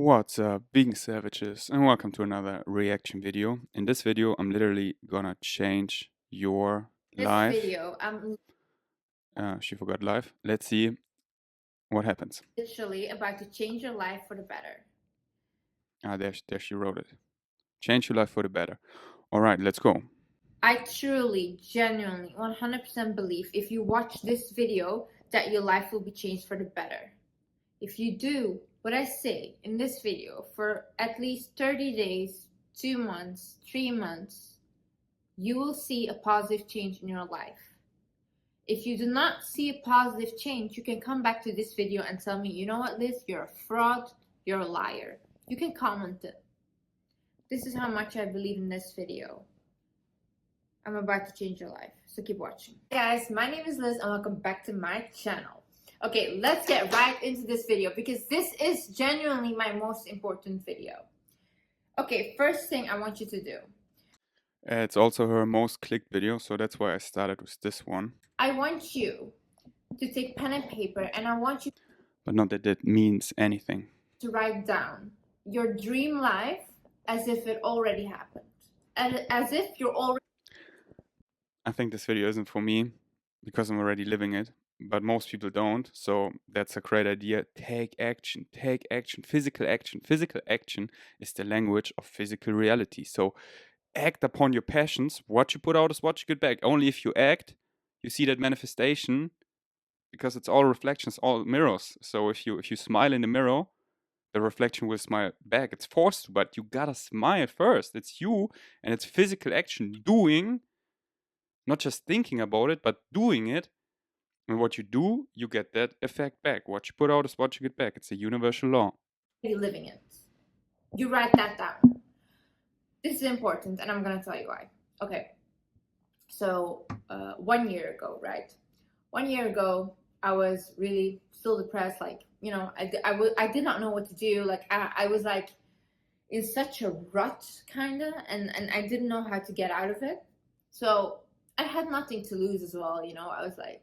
What's up, being savages, and welcome to another reaction video. In this video, I'm literally gonna change your This life. video, I'm She forgot life. Let's see what happens. literally about to change your life for the better. There she wrote it. Change your life for the better. All right, let's go. I truly, genuinely, 100% believe if you watch this video that your life will be changed for the better. If you do what I say in this video for at least 30 days, 2 months, 3 months, you will see a positive change in your life. If you do not see a positive change, you can come back to this video and tell me, you know what, Liz, you're a fraud, you're a liar. You can comment it. This is how much I believe in this video. I'm about to change your life, so keep watching. Hey guys, my name is Liz and welcome back to my channel. Okay, let's get right into this video because this is genuinely my most important video. Okay, first thing I want you to do. It's also her most clicked video, so that's why I started with this one. I want you to take pen and paper and I want you But not that that means anything. to write down your dream life as if it already happened. As if you're already... I think this video isn't for me because I'm already living it, but most people don't. So that's a great idea. Take action, take action, physical action. Physical action is the language of physical reality. So act upon your passions. What you put out is what you get back. Only if you act, you see that manifestation, because it's all reflections, all mirrors. So if you smile in the mirror, the reflection will smile back. It's forced to, but you gotta smile first. It's you, and it's physical action, doing, not just thinking about it, but doing it. And what you do, you get that effect back. What you put out is what you get back. It's a universal law. living it. You write that down. This is important, and I'm gonna tell you why. Okay, so 1 year ago, right? 1 year ago, I was really still depressed. Like, you know, I did not know what to do. Like, I was like in such a rut, kind of, and I didn't know how to get out of it. So I had nothing to lose as well. You know, I was like,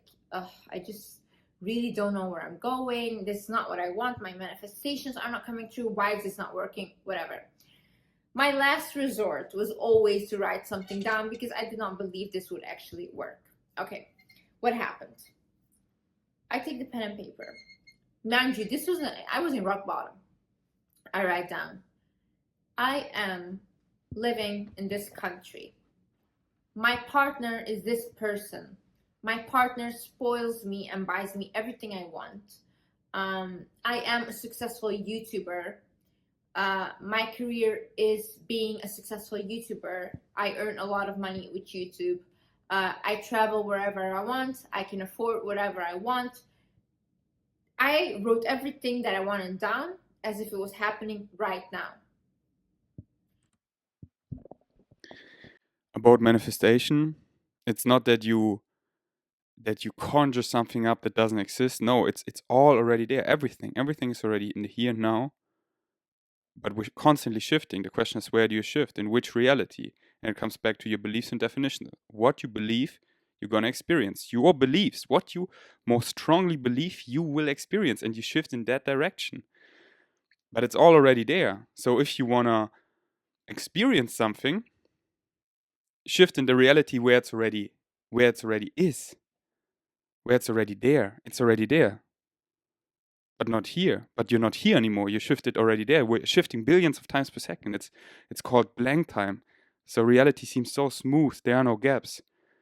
I just really don't know where I'm going. This is not what I want. My manifestations are not coming true. Why is this not working? Whatever. My last resort was always to write something down because I did not believe this would actually work. Okay, what happened? I take the pen and paper. Mind you, I was in rock bottom. I write down, I am living in this country. My partner is this person. My partner spoils me and buys me everything I want. I am a successful YouTuber. My career is being a successful YouTuber. I earn a lot of money with YouTube. I travel wherever I want. I can afford whatever I want. I wrote everything that I wanted down as if it was happening right now. About manifestation, it's not that you conjure something up that doesn't exist. No, it's all already there. Everything is already in the here and now. But we're constantly shifting. The question is, where do you shift? In which reality? And it comes back to your beliefs and definition. What you believe, you're going to experience. Your beliefs, what you most strongly believe, you will experience. And you shift in that direction. But it's all already there. So if you want to experience something, shift in the reality where it's already is. Where it's already there. It's already there. But not here. But you're not here anymore. You shifted already there. We're shifting billions of times per second. It's called blank time. So reality seems so smooth. There are no gaps.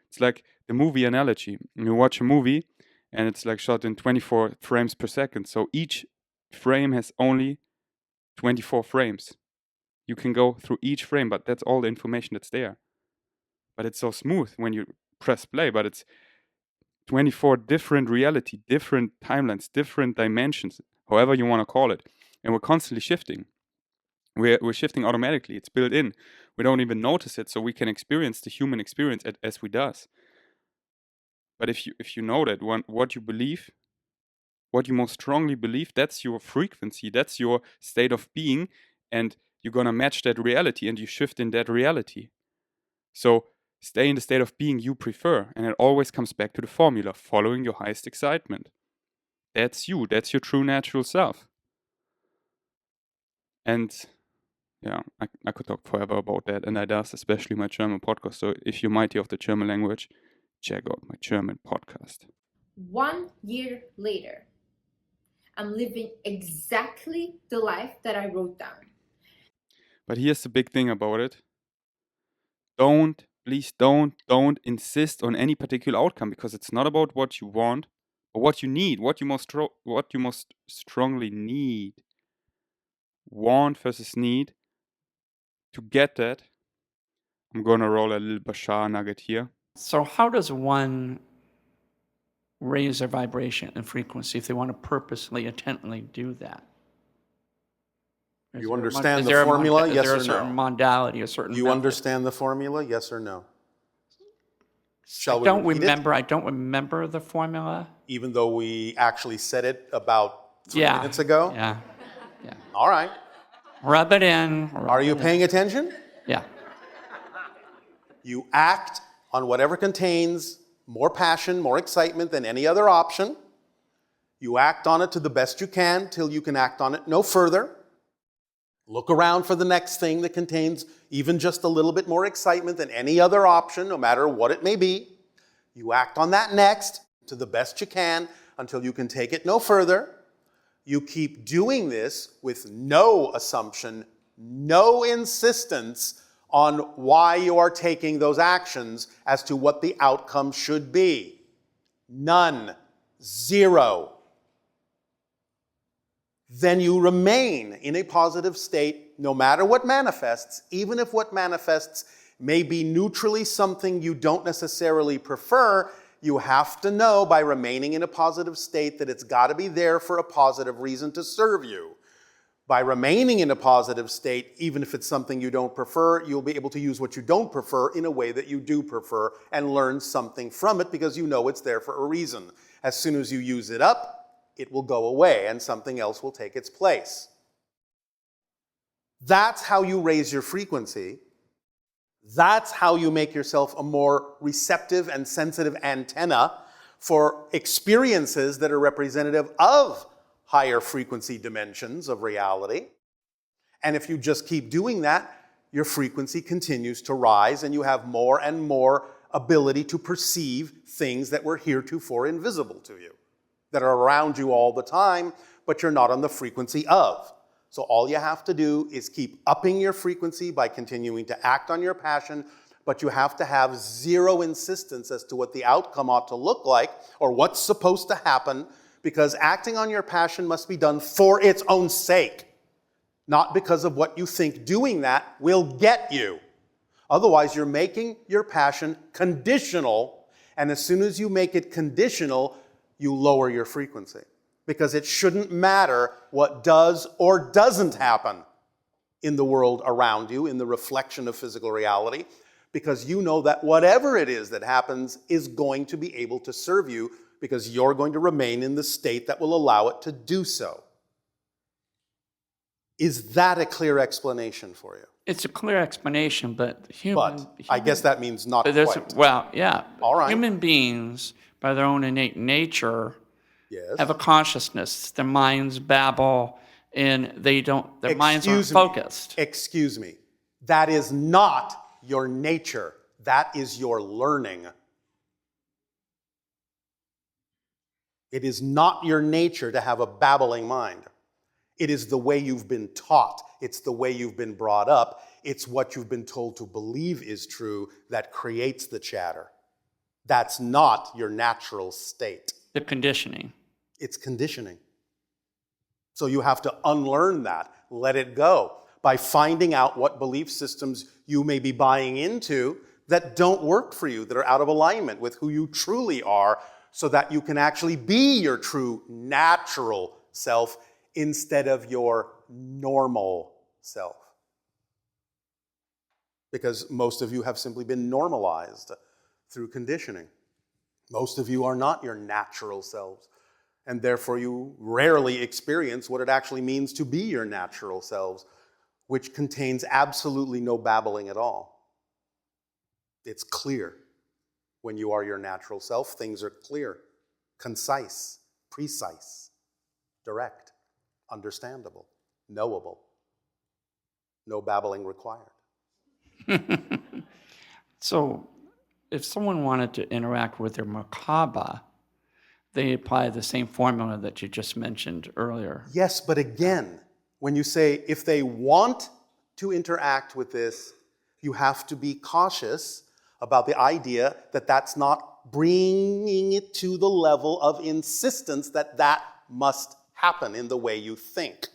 It's like the movie analogy. You watch a movie and it's like shot in 24 frames per second. So each frame has only 24 frames. You can go through each frame, but that's all the information that's there. But it's so smooth when you press play, but it's 24 different reality, different timelines, different dimensions, however you want to call it. And we're constantly shifting. We're shifting automatically. It's built in. We don't even notice it, so we can experience the human experience as we does. But if you know that what you believe, what you most strongly believe, that's your frequency, that's your state of being, and you're gonna match that reality and you shift in that reality. So stay in the state of being you prefer, and it always comes back to the formula, following your highest excitement. That's you, that's your true natural self. And yeah, I could talk forever about that, and I does, especially my German podcast. So if you're mighty of the German language, check out my German podcast. 1 year later, I'm living exactly the life that I wrote down. But here's the big thing about it. Please don't insist on any particular outcome, because it's not about what you want, but what you need, what you most strongly need. Want versus need. To get that, I'm gonna roll a little Bashar nugget here. So how does one raise their vibration and frequency if they want to purposely, intently do that? You understand the formula, yes or no? Is there a certain modality, a certain You method? understand the formula, yes or no? I don't remember the formula. Even though we actually said it about 3 minutes ago? Yeah. All right. Rub it in. Are you paying attention? Yeah. You act on whatever contains more passion, more excitement than any other option. You act on it to the best you can till you can act on it no further. Look around for the next thing that contains even just a little bit more excitement than any other option, no matter what it may be. You act on that next to the best you can until you can take it no further. You keep doing this with no assumption, no insistence on why you are taking those actions as to what the outcome should be. None. Zero. Then you remain in a positive state no matter what manifests, even if what manifests may be neutrally something you don't necessarily prefer. You have to know by remaining in a positive state that it's got to be there for a positive reason to serve you. By remaining in a positive state, even if it's something you don't prefer, you'll be able to use what you don't prefer in a way that you do prefer and learn something from it because you know it's there for a reason. As soon as you use it up, it will go away and something else will take its place. That's how you raise your frequency. That's how you make yourself a more receptive and sensitive antenna for experiences that are representative of higher frequency dimensions of reality. And if you just keep doing that, your frequency continues to rise and you have more and more ability to perceive things that were heretofore invisible to you, that are around you all the time, but you're not on the frequency of. So all you have to do is keep upping your frequency by continuing to act on your passion, but you have to have zero insistence as to what the outcome ought to look like or what's supposed to happen, because acting on your passion must be done for its own sake, not because of what you think doing that will get you. Otherwise, you're making your passion conditional, and as soon as you make it conditional, you lower your frequency. Because it shouldn't matter what does or doesn't happen in the world around you, in the reflection of physical reality, because you know that whatever it is that happens is going to be able to serve you, because you're going to remain in the state that will allow it to do so. Is that a clear explanation for you? It's a clear explanation, but I guess that means not quite. Well, yeah. All right. Human beings, by their own innate nature, Yes. have a consciousness. Their minds babble, and their minds aren't focused. Excuse me. That is not your nature. That is your learning. It is not your nature to have a babbling mind. It is the way you've been taught. It's the way you've been brought up. It's what you've been told to believe is true that creates the chatter. That's not your natural state. The conditioning. It's conditioning. So you have to unlearn that, let it go, by finding out what belief systems you may be buying into that don't work for you, that are out of alignment with who you truly are, so that you can actually be your true natural self instead of your normal self. Because most of you have simply been normalized through conditioning. Most of you are not your natural selves, and therefore you rarely experience what it actually means to be your natural selves, which contains absolutely no babbling at all. It's clear. When you are your natural self, things are clear, concise, precise, direct, understandable, knowable. No babbling required. So if someone wanted to interact with their Merkaba, they apply the same formula that you just mentioned earlier. Yes, but again, when you say if they want to interact with this, you have to be cautious about the idea that that's not bringing it to the level of insistence that that must happen in the way you think.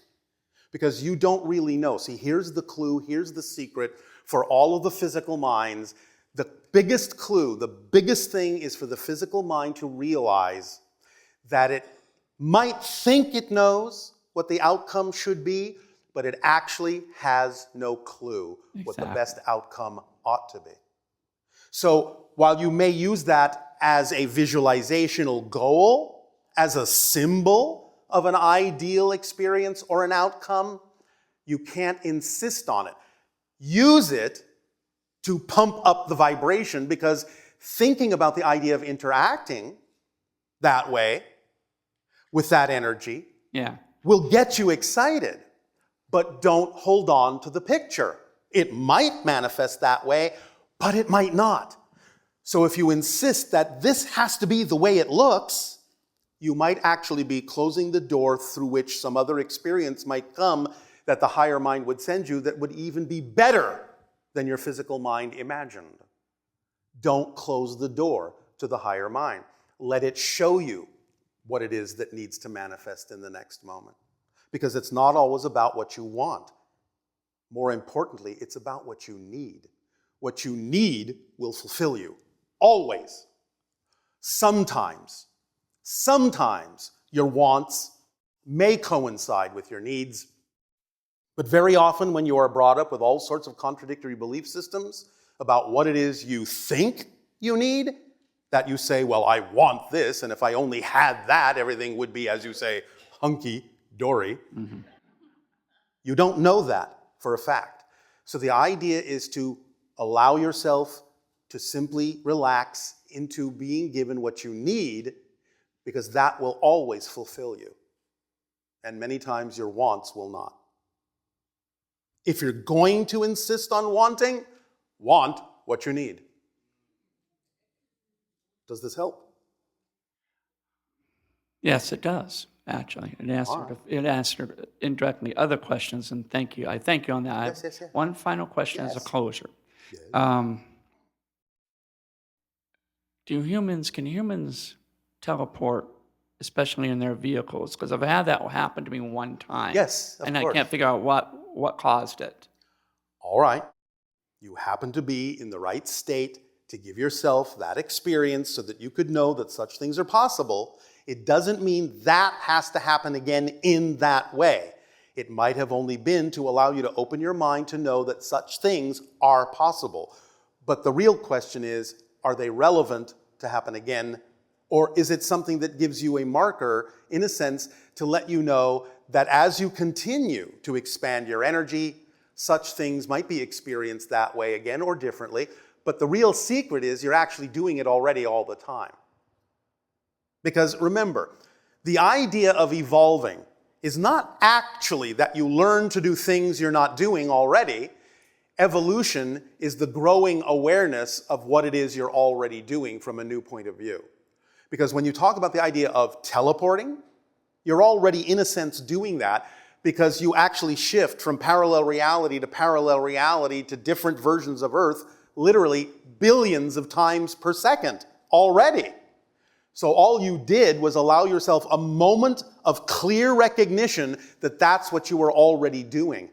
Because you don't really know. See, here's the clue, here's the secret for all of the physical minds. The biggest clue, the biggest thing is for the physical mind to realize that it might think it knows what the outcome should be, but it actually has no clue what the best outcome ought to be. So while you may use that as a visualizational goal, as a symbol of an ideal experience or an outcome, you can't insist on it. Use it to pump up the vibration, because thinking about the idea of interacting that way with that energy will get you excited, but don't hold on to the picture. It might manifest that way, but it might not. So if you insist that this has to be the way it looks, you might actually be closing the door through which some other experience might come that the higher mind would send you that would even be better than your physical mind imagined. Don't close the door to the higher mind. Let it show you what it is that needs to manifest in the next moment. Because it's not always about what you want. More importantly, it's about what you need. What you need will fulfill you. Always. Sometimes your wants may coincide with your needs, but very often when you are brought up with all sorts of contradictory belief systems about what it is you think you need, that you say, well, I want this, and if I only had that, everything would be, as you say, hunky-dory. Mm-hmm. You don't know that for a fact. So the idea is to allow yourself to simply relax into being given what you need, because that will always fulfill you. And many times your wants will not. If you're going to insist on wanting, want what you need. Does this help? Yes, it does, actually. It answered indirectly other questions, and thank you. I thank you on that. Yes. One final question as a closure. Yes. Can humans teleport, especially in their vehicles? Because I've had that happen to me one time. Yes, of and course. I can't figure out what caused it. All right. You happen to be in the right state to give yourself that experience so that you could know that such things are possible. It doesn't mean that has to happen again in that way. It might have only been to allow you to open your mind to know that such things are possible. But the real question is, are they relevant to happen again? Or is it something that gives you a marker, in a sense, to let you know that as you continue to expand your energy, such things might be experienced that way again or differently. But the real secret is you're actually doing it already all the time. Because remember, the idea of evolving is not actually that you learn to do things you're not doing already. Evolution is the growing awareness of what it is you're already doing from a new point of view. Because when you talk about the idea of teleporting, you're already, in a sense, doing that, because you actually shift from parallel reality to different versions of Earth, literally billions of times per second already. So all you did was allow yourself a moment of clear recognition that that's what you were already doing.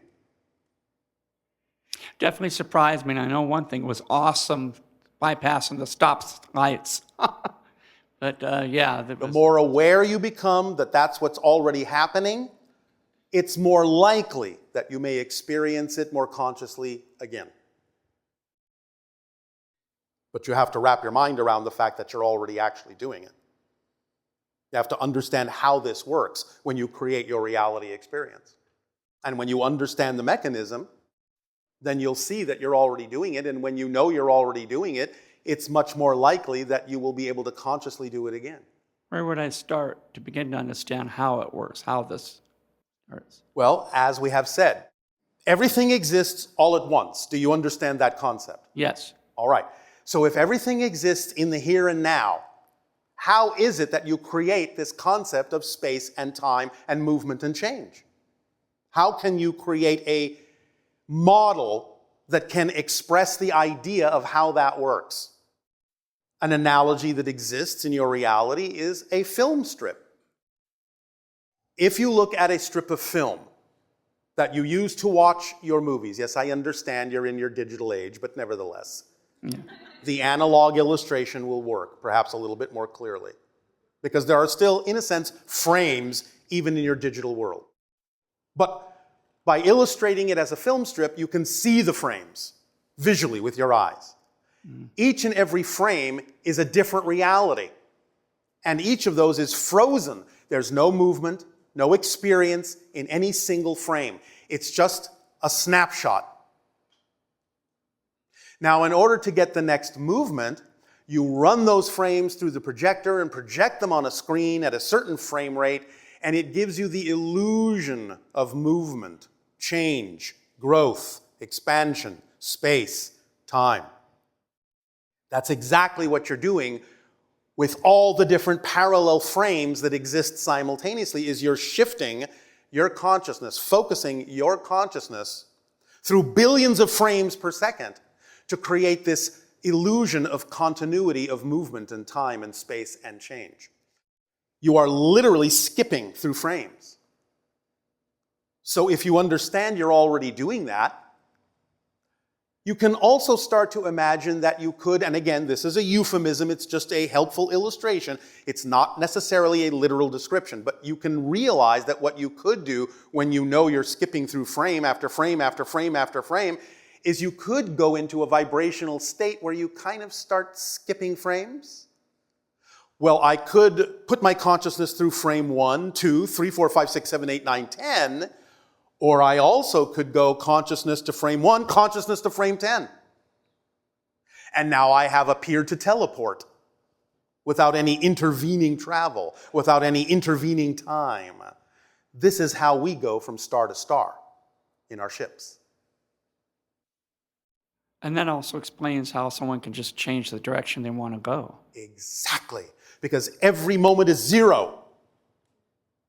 Definitely surprised me, and I know one thing was awesome, bypassing the stop lights. But the more aware you become that that's what's already happening, it's more likely that you may experience it more consciously again. But you have to wrap your mind around the fact that you're already actually doing it. You have to understand how this works when you create your reality experience. And when you understand the mechanism, then you'll see that you're already doing it. And when you know you're already doing it, it's much more likely that you will be able to consciously do it again. Where would I start to begin to understand how it works, how this works? Well, as we have said, Everything exists all at once. Do you understand that concept? Yes. All right. So if everything exists in the here and now, how is it that you create this concept of space and time and movement and change? How can you create a model that can express the idea of how that works? An analogy that exists in your reality is a film strip. If you look at a strip of film that you use to watch your movies, yes, I understand you're in your digital age, but nevertheless, the analog illustration will work, perhaps a little bit more clearly, because there are still, in a sense, frames even in your digital world. But by illustrating it as a film strip, you can see the frames visually with your eyes. Each and every frame is a different reality, and each of those is frozen. There's no movement, no experience in any single frame. It's just a snapshot. Now, in order to get the next movement, you run those frames through the projector and project them on a screen at a certain frame rate, and it gives you the illusion of movement, change, growth, expansion, space, time. That's exactly what you're doing with all the different parallel frames that exist simultaneously, is you're shifting your consciousness, focusing your consciousness through billions of frames per second to create this illusion of continuity of movement and time and space and change. You are literally skipping through frames. So if you understand you're already doing that, you can also start to imagine that you could, and again, this is a euphemism, it's just a helpful illustration. It's not necessarily a literal description, but you can realize that what you could do when you know you're skipping through frame after frame after frame after frame is you could go into a vibrational state where you kind of start skipping frames. Well, I could put my consciousness through frame 1, 2, 3, 4, 5, 6, 7, 8, 9, 10, or I also could go consciousness to frame 1, consciousness to frame 10. And now I have appeared to teleport without any intervening travel, without any intervening time. This is how we go from star to star in our ships. And that also explains how someone can just change the direction they want to go. Exactly. Because every moment is zero.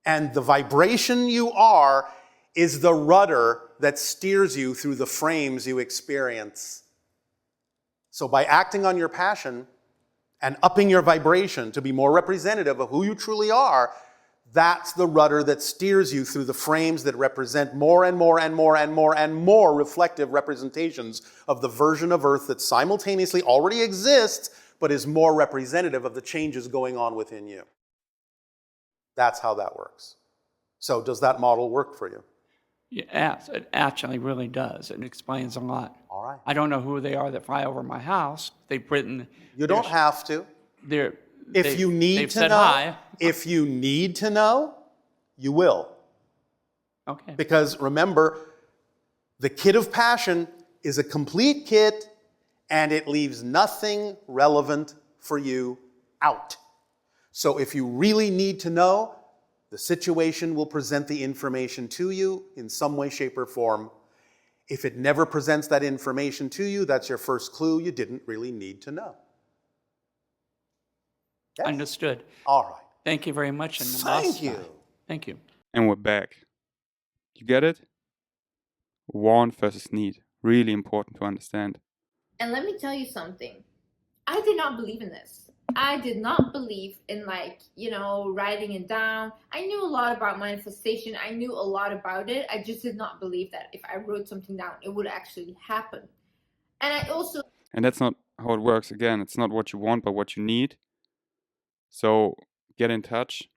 And the vibration you are is the rudder that steers you through the frames you experience. So by acting on your passion and upping your vibration to be more representative of who you truly are, that's the rudder that steers you through the frames that represent more and more and more and more and more reflective representations of the version of Earth that simultaneously already exists, but is more representative of the changes going on within you. That's how that works. So does that model work for you? Yes, it actually really does. It explains a lot. All right. I don't know who they are that fly over my house. They've written. You don't have to. If you need to know, hi. if you need to know, you will. Okay. Because remember, the kit of passion is a complete kit, and it leaves nothing relevant for you out. So if you really need to know, the situation will present the information to you in some way, shape, or form. If it never presents that information to you, that's your first clue you didn't really need to know. Yes? Understood. All right. Thank you very much. And Thank you. Thank you. And we're back. You get it? Want versus need. Really important to understand. And let me tell you something. I did not believe in this. I did not believe in writing it down. I knew a lot about manifestation. I knew a lot about it. I just did not believe that if I wrote something down, it would actually happen. And I also... And that's not how it works. Again, it's not what you want, but what you need. So get in touch.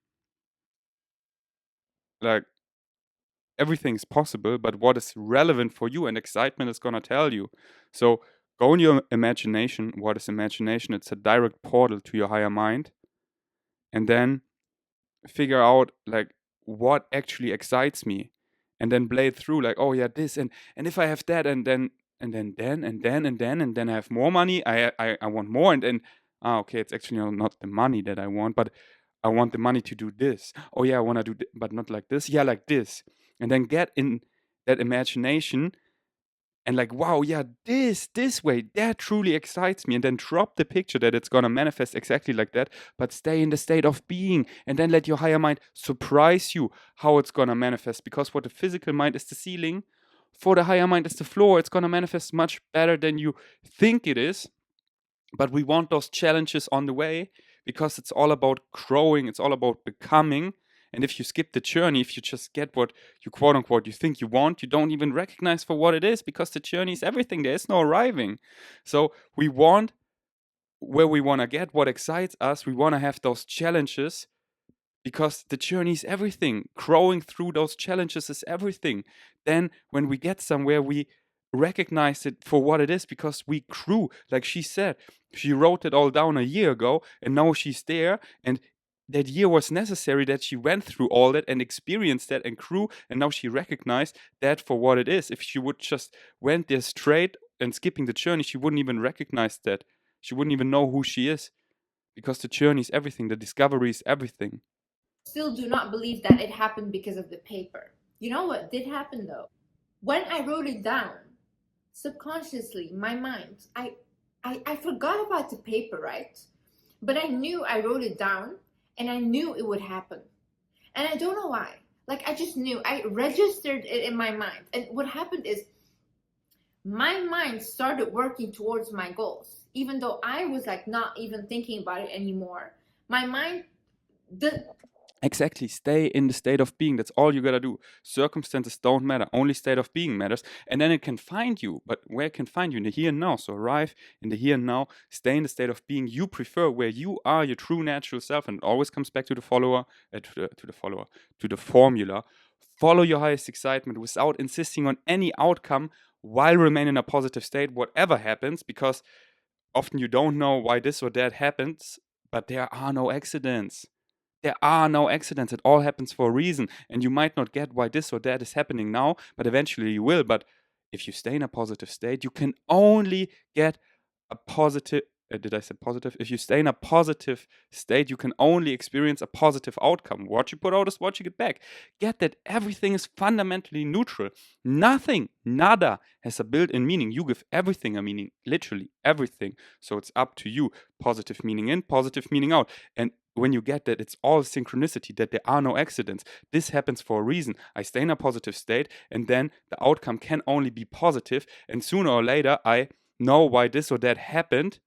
Like, everything's possible, but what is relevant for you, and excitement is going to tell you. So go in your imagination. What is imagination? It's a direct portal to your higher mind. And then figure out what actually excites me. And then play it through oh yeah, this and if I have that and then I have more money, I want more, and then okay, it's actually not the money that I want, but I want the money to do this. Oh yeah, I want to do but not like this. Yeah, like this. And then get in that imagination and like, wow, yeah, this way, that truly excites me. And then drop the picture that it's gonna manifest exactly like that, but stay in the state of being and then let your higher mind surprise you how it's gonna manifest. Because what the physical mind is the ceiling, for the higher mind is the floor. It's gonna manifest much better than you think it is. But we want those challenges on the way because it's all about growing, it's all about becoming. And if you skip the journey, if you just get what you quote unquote you think you want, you don't even recognize for what it is, because the journey is everything. There is no arriving. So we want where we want to get, what excites us. We want to have those challenges because the journey is everything. Growing through those challenges is everything. Then when we get somewhere, we recognize it for what it is because we grew. Like she said, she wrote it all down a year ago and now she's there. And that year was necessary that she went through all that and experienced that and grew. And now she recognized that for what it is. If she would just went there straight and skipping the journey, she wouldn't even recognize that. She wouldn't even know who she is because the journey is everything. The discovery is everything. Still do not believe that it happened because of the paper. You know what did happen though? When I wrote it down, subconsciously, my mind, I forgot about the paper, right? But I knew I wrote it down and I knew it would happen. And I don't know why. Like, I just knew. I registered it in my mind. And what happened is my mind started working towards my goals. Even though I was like not even thinking about it anymore. My mind, Exactly. Stay in the state of being. That's all you gotta do. Circumstances don't matter. Only state of being matters. And then it can find you. But where it can find you? In the here and now. So arrive in the here and now. Stay in the state of being you prefer, where you are your true natural self. And it always comes back to the follower, to the formula. Follow your highest excitement without insisting on any outcome while remaining in a positive state, whatever happens, because often you don't know why this or that happens, but there are no accidents. There are no accidents. It all happens for a reason. And you might not get why this or that is happening now, but eventually you will. But if you stay in a positive state, you can only get a positive. Did I say positive? If you stay in a positive state, you can only experience a positive outcome. What you put out is what you get back. Get that everything is fundamentally neutral. Nothing, nada, has a built in meaning. You give everything a meaning, literally everything. So it's up to you. Positive meaning in, positive meaning out. And when you get that, it's all synchronicity, that there are no accidents. This happens for a reason. I stay in a positive state, and then the outcome can only be positive. And sooner or later, I know why this or that happened.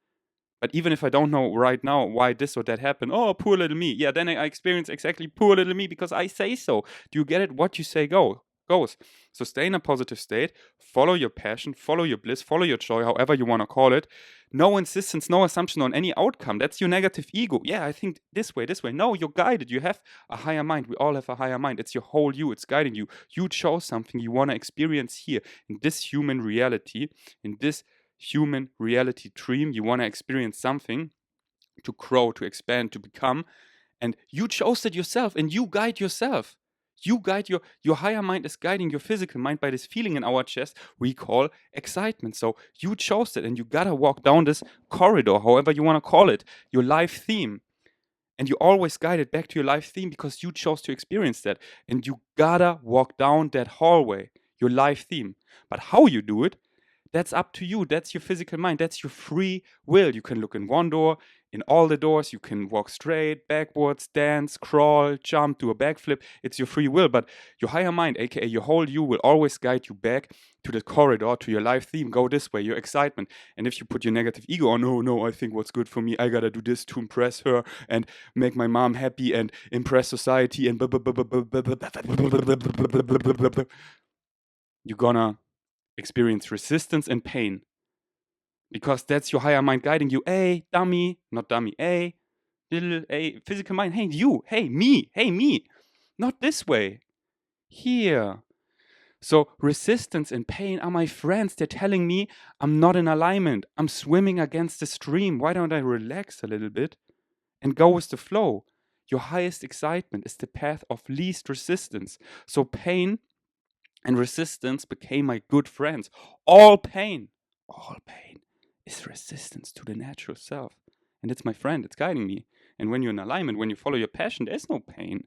But even if I don't know right now why this or that happened, oh, poor little me. Yeah, then I experience exactly poor little me because I say so. Do you get it? What you say goes. So stay in a positive state, follow your passion, follow your bliss, follow your joy, however you want to call it. No insistence, no assumption on any outcome. That's your negative ego. Yeah, I think this way. No, you're guided. You have a higher mind. We all have a higher mind. It's your whole you. It's guiding you. You chose something you want to experience here in this human reality, in this human reality dream. You want to experience something to grow, to expand, to become. And you chose it yourself, and you guide yourself. You guide your higher mind is guiding your physical mind by this feeling in our chest we call excitement. So you chose it, and you gotta walk down this corridor, however you want to call it, your life theme. And you always guide it back to your life theme because you chose to experience that. And you gotta walk down that hallway, your life theme. But how you do it, that's up to you. That's your physical mind. That's your free will. You can look in one door, in all the doors. You can walk straight, backwards, dance, crawl, jump, do a backflip. It's your free will. But your higher mind, aka your whole you, will always guide you back to the corridor, to your life theme. Go this way, your excitement. And if you put your negative ego on, oh no, I think what's good for me, I gotta do this to impress her and make my mom happy and impress society and you're gonna experience resistance and pain because that's your higher mind guiding you. Hey, dummy, not dummy. Hey, little physical mind. Hey, you. Hey, me. Hey, me. Not this way. Here. So resistance and pain are my friends. They're telling me I'm not in alignment. I'm swimming against the stream. Why don't I relax a little bit and go with the flow? Your highest excitement is the path of least resistance. So pain and resistance became my good friends. All pain is resistance to the natural self. And it's my friend, it's guiding me. And when you're in alignment, when you follow your passion, there's no pain.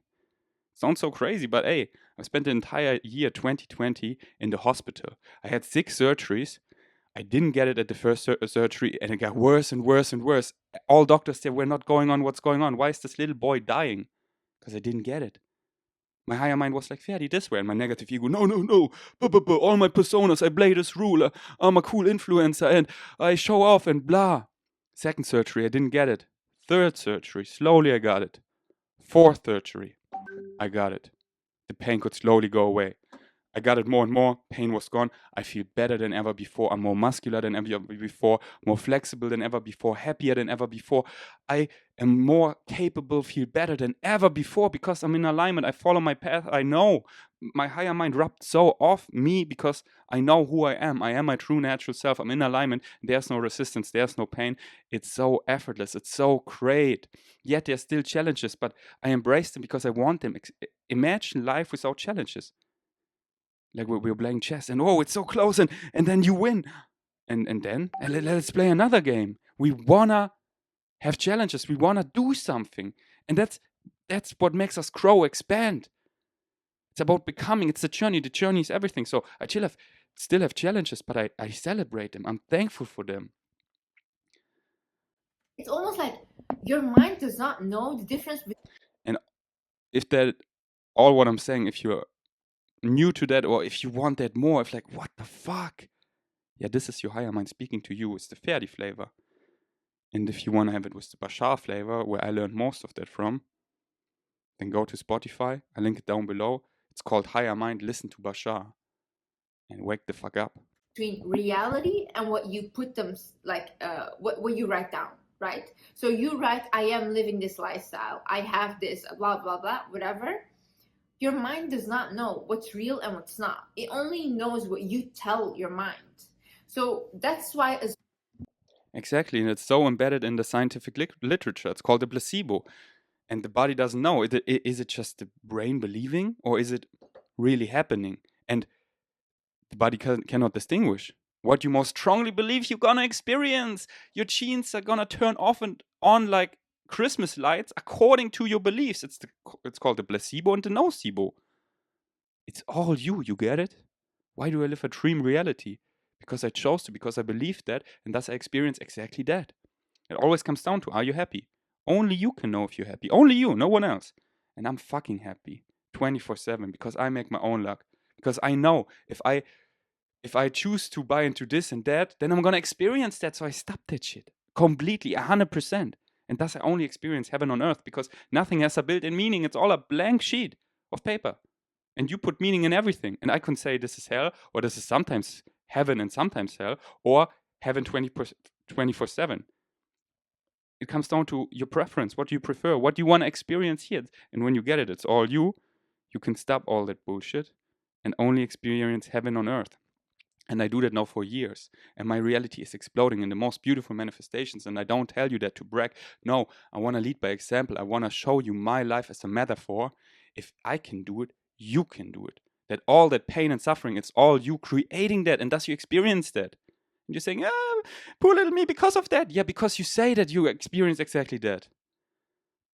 Sounds so crazy, but hey, I spent the entire year 2020 in the hospital. I had 6 surgeries. I didn't get it at the first surgery, and it got worse and worse and worse. All doctors said, we're not going on, what's going on? Why is this little boy dying? Because I didn't get it. My higher mind was like, Ferdi, this way. And my negative ego, no. All my personas, I play this rule. I'm a cool influencer and I show off and blah. Second surgery, I didn't get it. Third surgery, slowly I got it. Fourth surgery, I got it. The pain could slowly go away. I got it more and more. Pain was gone. I feel better than ever before. I'm more muscular than ever before, more flexible than ever before, happier than ever before. I am more capable, feel better than ever before because I'm in alignment. I follow my path. I know my higher mind rubbed so off me because I know who I am. I am my true natural self. I'm in alignment. There's no resistance. There's no pain. It's so effortless. It's so great. Yet there's still challenges, but I embrace them because I want them. Imagine life without challenges. Like we're playing chess and it's so close and then you win. And then let's play another game. We wanna have challenges. We wanna do something. And that's what makes us grow, expand. It's about becoming. It's the journey. The journey is everything. So I still have challenges, but I celebrate them. I'm thankful for them. It's almost like your mind does not know the difference between. And if that all what I'm saying, if you're new to that or if you want that more, if like, what the fuck? Yeah, this is your higher mind speaking to you. It's the Ferdi flavor. And if you want to have it with the Bashar flavor, where I learned most of that from, then go to Spotify. I link it down below. It's called Higher Mind. Listen to Bashar and wake the fuck up. Between reality and what you put them, like what you write down, right? So you write, I am living this lifestyle. I have this, blah, blah, blah, whatever. Your mind does not know what's real and what's not. It only knows what you tell your mind. So that's why. Exactly, and it's so embedded in the scientific literature. It's called the placebo. And the body doesn't know. Is it just the brain believing or is it really happening? And the body cannot distinguish. What you most strongly believe you're gonna experience. Your genes are gonna turn off and on like Christmas lights according to your beliefs. It's called the placebo and the nocebo. It's all you get it? Why do I live a dream reality? Because I chose to, because I believe that, and thus I experience exactly that. It always comes down to, are you happy? Only you can know if you're happy. Only you, no one else. And I'm fucking happy 24/7 because I make my own luck. Because I know if I choose to buy into this and that, then I'm gonna experience that. So I stop that shit completely, 100%. And thus I only experience heaven on earth because nothing has a built-in meaning. It's all a blank sheet of paper. And you put meaning in everything. And I can say this is hell, or this is sometimes heaven and sometimes hell, or heaven 24/7. It comes down to your preference. What do you prefer? What do you want to experience here? And when you get it, it's all you. You can stop all that bullshit and only experience heaven on earth. And I do that now for years. And my reality is exploding in the most beautiful manifestations. And I don't tell you that to brag. No, I want to lead by example. I want to show you my life as a metaphor. If I can do it, you can do it. That all that pain and suffering, it's all you creating that. And thus you experience that. And you're saying, poor little me because of that. Yeah, because you say that you experience exactly that.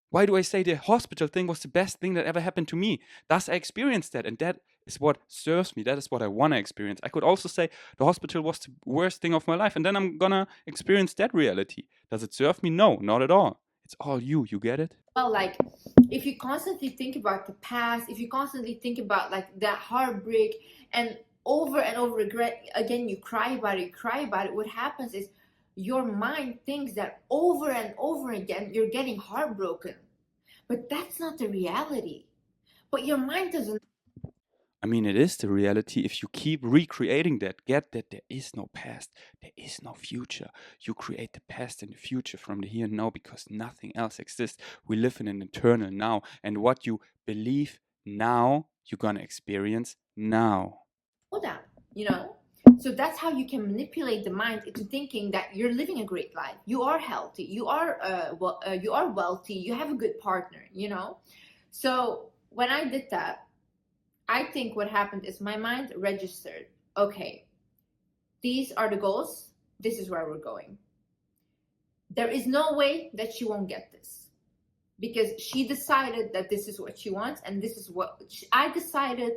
Why do I say the hospital thing was the best thing that ever happened to me? Thus I experienced that. And that is what serves me. That is what I want to experience. I could also say the hospital was the worst thing of my life. And then I'm going to experience that reality. Does it serve me? No, not at all. It's all you. You get it? Well, like, if you constantly think about the past, if you constantly think about, like, that heartbreak, and over again, you cry about it, what happens is your mind thinks that over and over again, you're getting heartbroken. But that's not the reality. But your mind doesn't. I mean, it is the reality if you keep recreating that. Get that there is no past, there is no future. You create the past and the future from the here and now because nothing else exists. We live in an eternal now. And what you believe now, you're going to experience now. That, So that's how you can manipulate the mind into thinking that you're living a great life. You are healthy. You are you are wealthy. You have a good partner. So when I did that, I think what happened is my mind registered, okay, these are the goals. This is where we're going. There is no way that she won't get this because she decided that this is what she wants, and this is what I decided.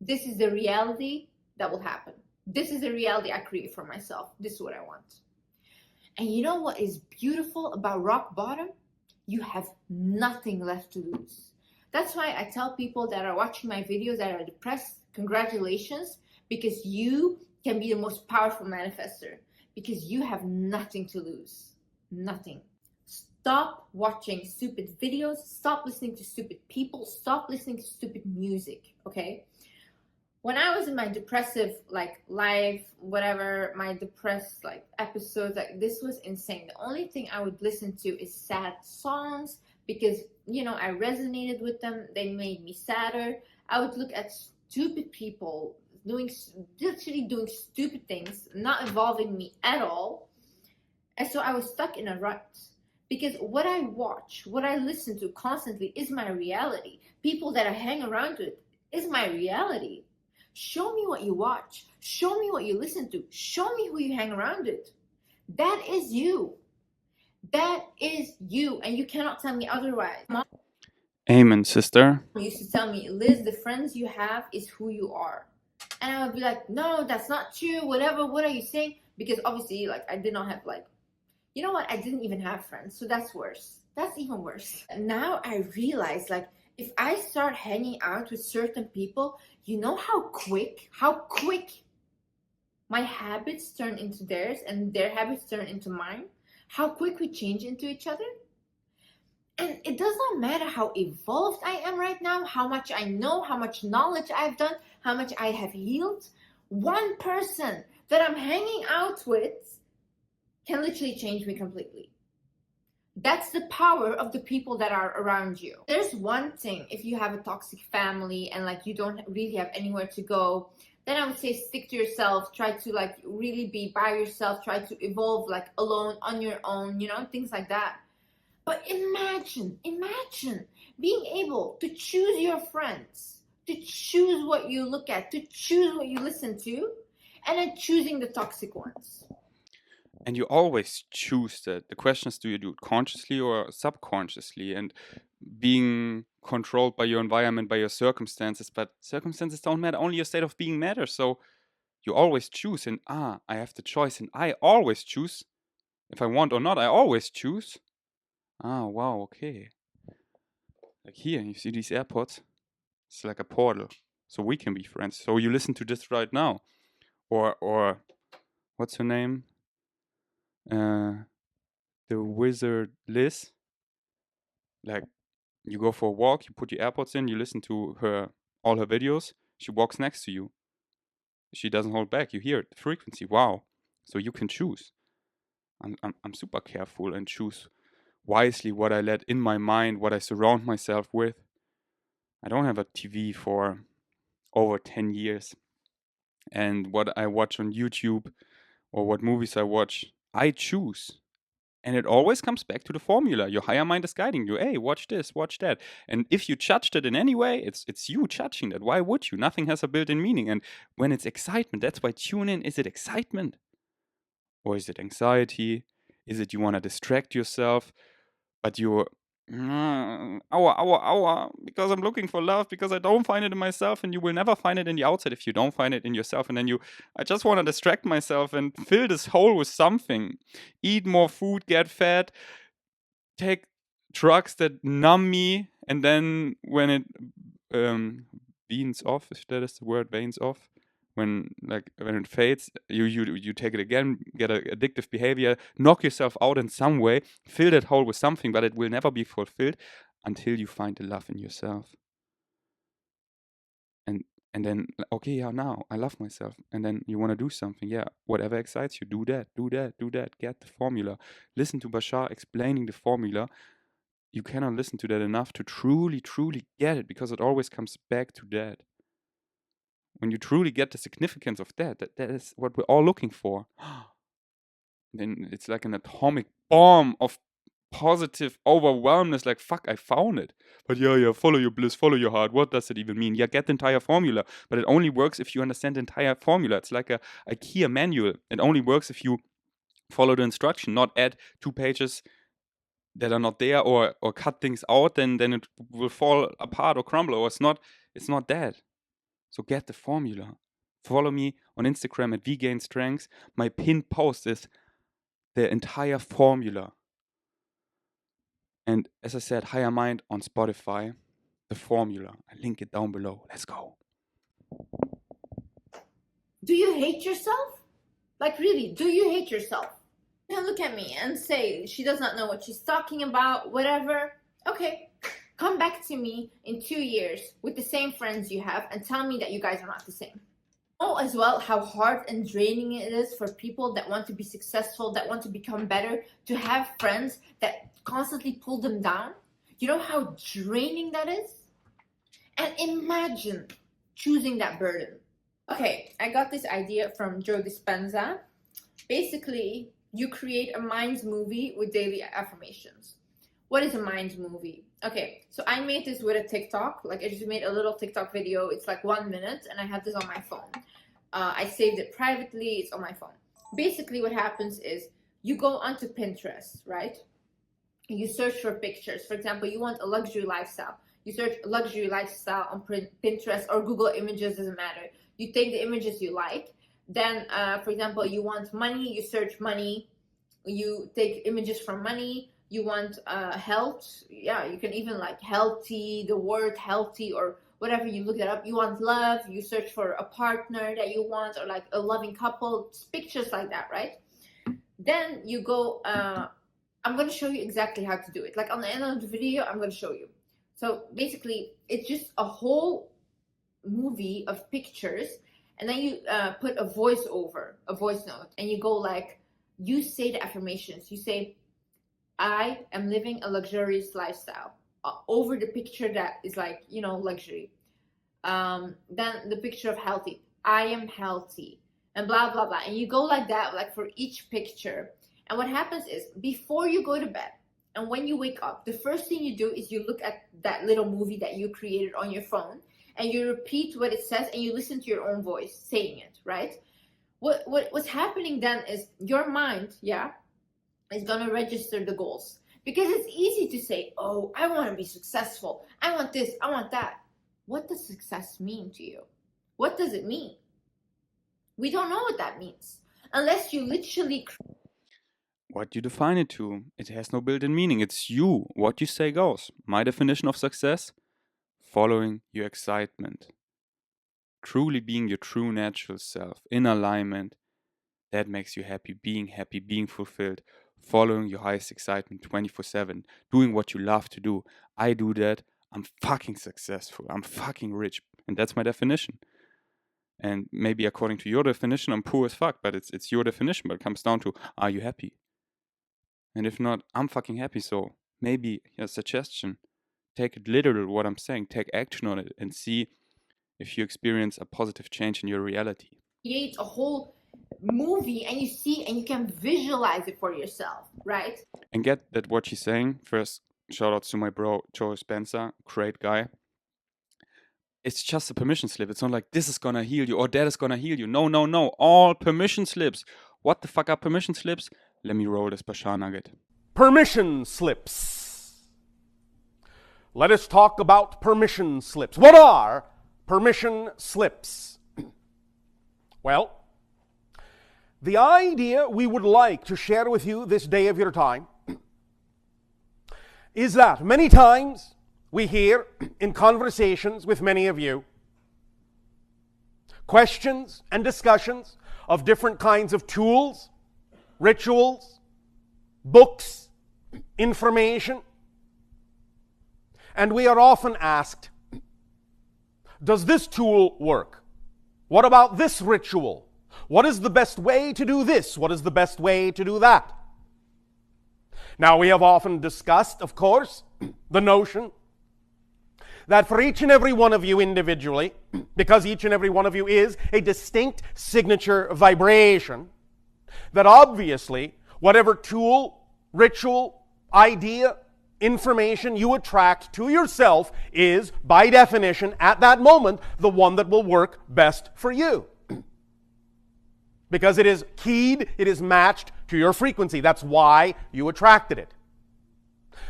This is the reality that will happen. This is the reality I create for myself. This is what I want. And you know what is beautiful about rock bottom? You have nothing left to lose. That's why I tell people that are watching my videos that are depressed, congratulations, because you can be the most powerful manifester, because you have nothing to lose. Nothing. Stop watching stupid videos. Stop listening to stupid people. Stop listening to stupid music, okay? When I was in my depressive, like, life, whatever, my depressed, like, episodes, like, this was insane. The only thing I would listen to is sad songs because, you know, I resonated with them. They made me sadder. I would look at stupid people literally doing stupid things, not involving me at all. And so I was stuck in a rut. Because what I watch, what I listen to constantly is my reality. People that I hang around with is my reality. Show me what you watch. Show me what you listen to. Show me who you hang around with. That is you. That is you. And you cannot tell me otherwise. Mom Amen, sister. used to tell me, Liz, the friends you have is who you are. And I would be like, no, that's not true. Whatever. What are you saying? Because obviously, like, I did not have, like, you know what? I didn't even have friends. So that's worse. That's even worse. Now I realize, like, if I start hanging out with certain people, you know how quick my habits turn into theirs and their habits turn into mine? How quick we change into each other? And it does not matter how evolved I am right now, how much I know, how much knowledge I've done, how much I have healed. One person that I'm hanging out with can literally change me completely. That's the power of the people that are around you. There's one thing, if you have a toxic family and, like, you don't really have anywhere to go, then I would say stick to yourself. Try to, like, really be by yourself. Try to evolve, like, alone, on your own, you know, things like that. But imagine being able to choose your friends, to choose what you look at, to choose what you listen to, and then choosing the toxic ones. And you always choose that. The question is, do you do it consciously or subconsciously? And being controlled by your environment, by your circumstances. But circumstances don't matter. Only your state of being matters. So you always choose. And I have the choice. And I always choose. If I want or not, I always choose. Wow, okay. Like here, you see these AirPods? It's like a portal. So we can be friends. So you listen to this right now. Or what's her name? The wizard Liz. Like, you go for a walk, you put your AirPods in, you listen to all her videos. She walks next to you. She doesn't hold back. You hear it, the frequency. Wow. So you can choose. I'm super careful and choose wisely what I let in my mind, what I surround myself with. I don't have a TV for over 10 years. And what I watch on YouTube or what movies I watch, I choose. And it always comes back to the formula. Your higher mind is guiding you. Hey, watch this, watch that. And if you judged it in any way, it's you judging that. Why would you? Nothing has a built-in meaning. And when it's excitement, that's why tune in. Is it excitement? Or is it anxiety? Is it you want to distract yourself, but you're because I'm looking for love, because I don't find it in myself, and you will never find it in the outside if you don't find it in yourself. And then I just want to distract myself and fill this hole with something. Eat more food, get fat, take drugs that numb me, and then when it veins off, if that is the word, veins off, when it fades, you take it again, get an addictive behavior, knock yourself out in some way, fill that hole with something, but it will never be fulfilled until you find the love in yourself. And then, okay, yeah, now I love myself. And then you want to do something, yeah, whatever excites you, do that, get the formula. Listen to Bashar explaining the formula. You cannot listen to that enough to truly, truly get it, because it always comes back to that. When you truly get the significance of that is what we're all looking for. Then it's like an atomic bomb of positive overwhelmness, like, fuck, I found it. But yeah, follow your bliss, follow your heart. What does it even mean? Yeah, get the entire formula. But it only works if you understand the entire formula. It's like a IKEA manual. It only works if you follow the instruction, not add 2 pages that are not there, or cut things out, then it will fall apart or crumble, or it's not dead. So get the formula. Follow me on Instagram at vgainstrengths. My pinned post is the entire formula. And as I said, Higher Mind on Spotify, the formula. I link it down below. Let's go. Do you hate yourself? Like, really, do you hate yourself? You can look at me and say she does not know what she's talking about, whatever. Okay, come back to me in 2 years with the same friends you have and tell me that you guys are not the same. Know as well how hard and draining it is for people that want to be successful, that want to become better, to have friends that constantly pull them down. You know how draining that is? And imagine choosing that burden. Okay, I got this idea from Joe Dispenza. Basically, you create a minds movie with daily affirmations. What is a minds movie? Okay, so I made this with a TikTok. Like, I just made a little TikTok video. It's like 1 minute, and I have this on my phone. I saved it privately. It's on my phone. Basically, what happens is you go onto Pinterest, right? And you search for pictures. For example, you want a luxury lifestyle. You search luxury lifestyle on Pinterest or Google Images, doesn't matter. You take the images you like. Then, for example, you want money, you search money. You take images from money. You want health. Yeah, you can even like healthy, the word healthy or whatever, you look that up. You want love. You search for a partner that you want, or like a loving couple. Pictures like that, right? Then you go, I'm going to show you exactly how to do it. Like on the end of the video, I'm going to show you. So basically, it's just a whole movie of pictures, and then you put a voice note, and you go like, you say the affirmations. You say, I am living a luxurious lifestyle, over the picture that is like, you know, luxury. Then the picture of healthy, I am healthy, and blah, blah, blah. And you go like that, like for each picture. And what happens is, before you go to bed, and when you wake up, the first thing you do is you look at that little movie that you created on your phone, and you repeat what it says, and you listen to your own voice saying it, right? What's happening then is your mind, is going to register the goals. Because it's easy to say, oh, I want to be successful. I want this, I want that. What does success mean to you? What does it mean? We don't know what that means. Unless you literally... What you define it to. It has no built-in meaning. It's you. What you say goes. My definition of success: following your excitement. Truly being your true natural self. In alignment. That makes you happy, being fulfilled. Following your highest excitement 24/7. Doing what you love to do. I do that. I'm fucking successful. I'm fucking rich. And that's my definition. And maybe according to your definition, I'm poor as fuck. But it's your definition. But it comes down to, are you happy? And if not, I'm fucking happy. So maybe a suggestion, take it literal what I'm saying, take action on it, and see if you experience a positive change in your reality. Create a whole movie, and you see, and you can visualize it for yourself, right? And get that what she's saying. First, shout out to my bro Joe Spencer, great guy. It's just a permission slip. It's not like this is gonna heal you or that is gonna heal you. No. All permission slips. What the fuck are permission slips? Let me roll this Bashar Nugget. Permission slips. Let us talk about permission slips. What are permission slips? Well, the idea we would like to share with you this day of your time is that many times we hear in conversations with many of you questions and discussions of different kinds of tools, rituals, books, information. And we are often asked, does this tool work? What about this ritual? What is the best way to do this? What is the best way to do that? Now, we have often discussed, of course, the notion that for each and every one of you individually, because each and every one of you is a distinct signature vibration, that obviously whatever tool, ritual, idea, information you attract to yourself is, by definition, at that moment, the one that will work best for you. Because it is keyed, it is matched to your frequency. That's why you attracted it.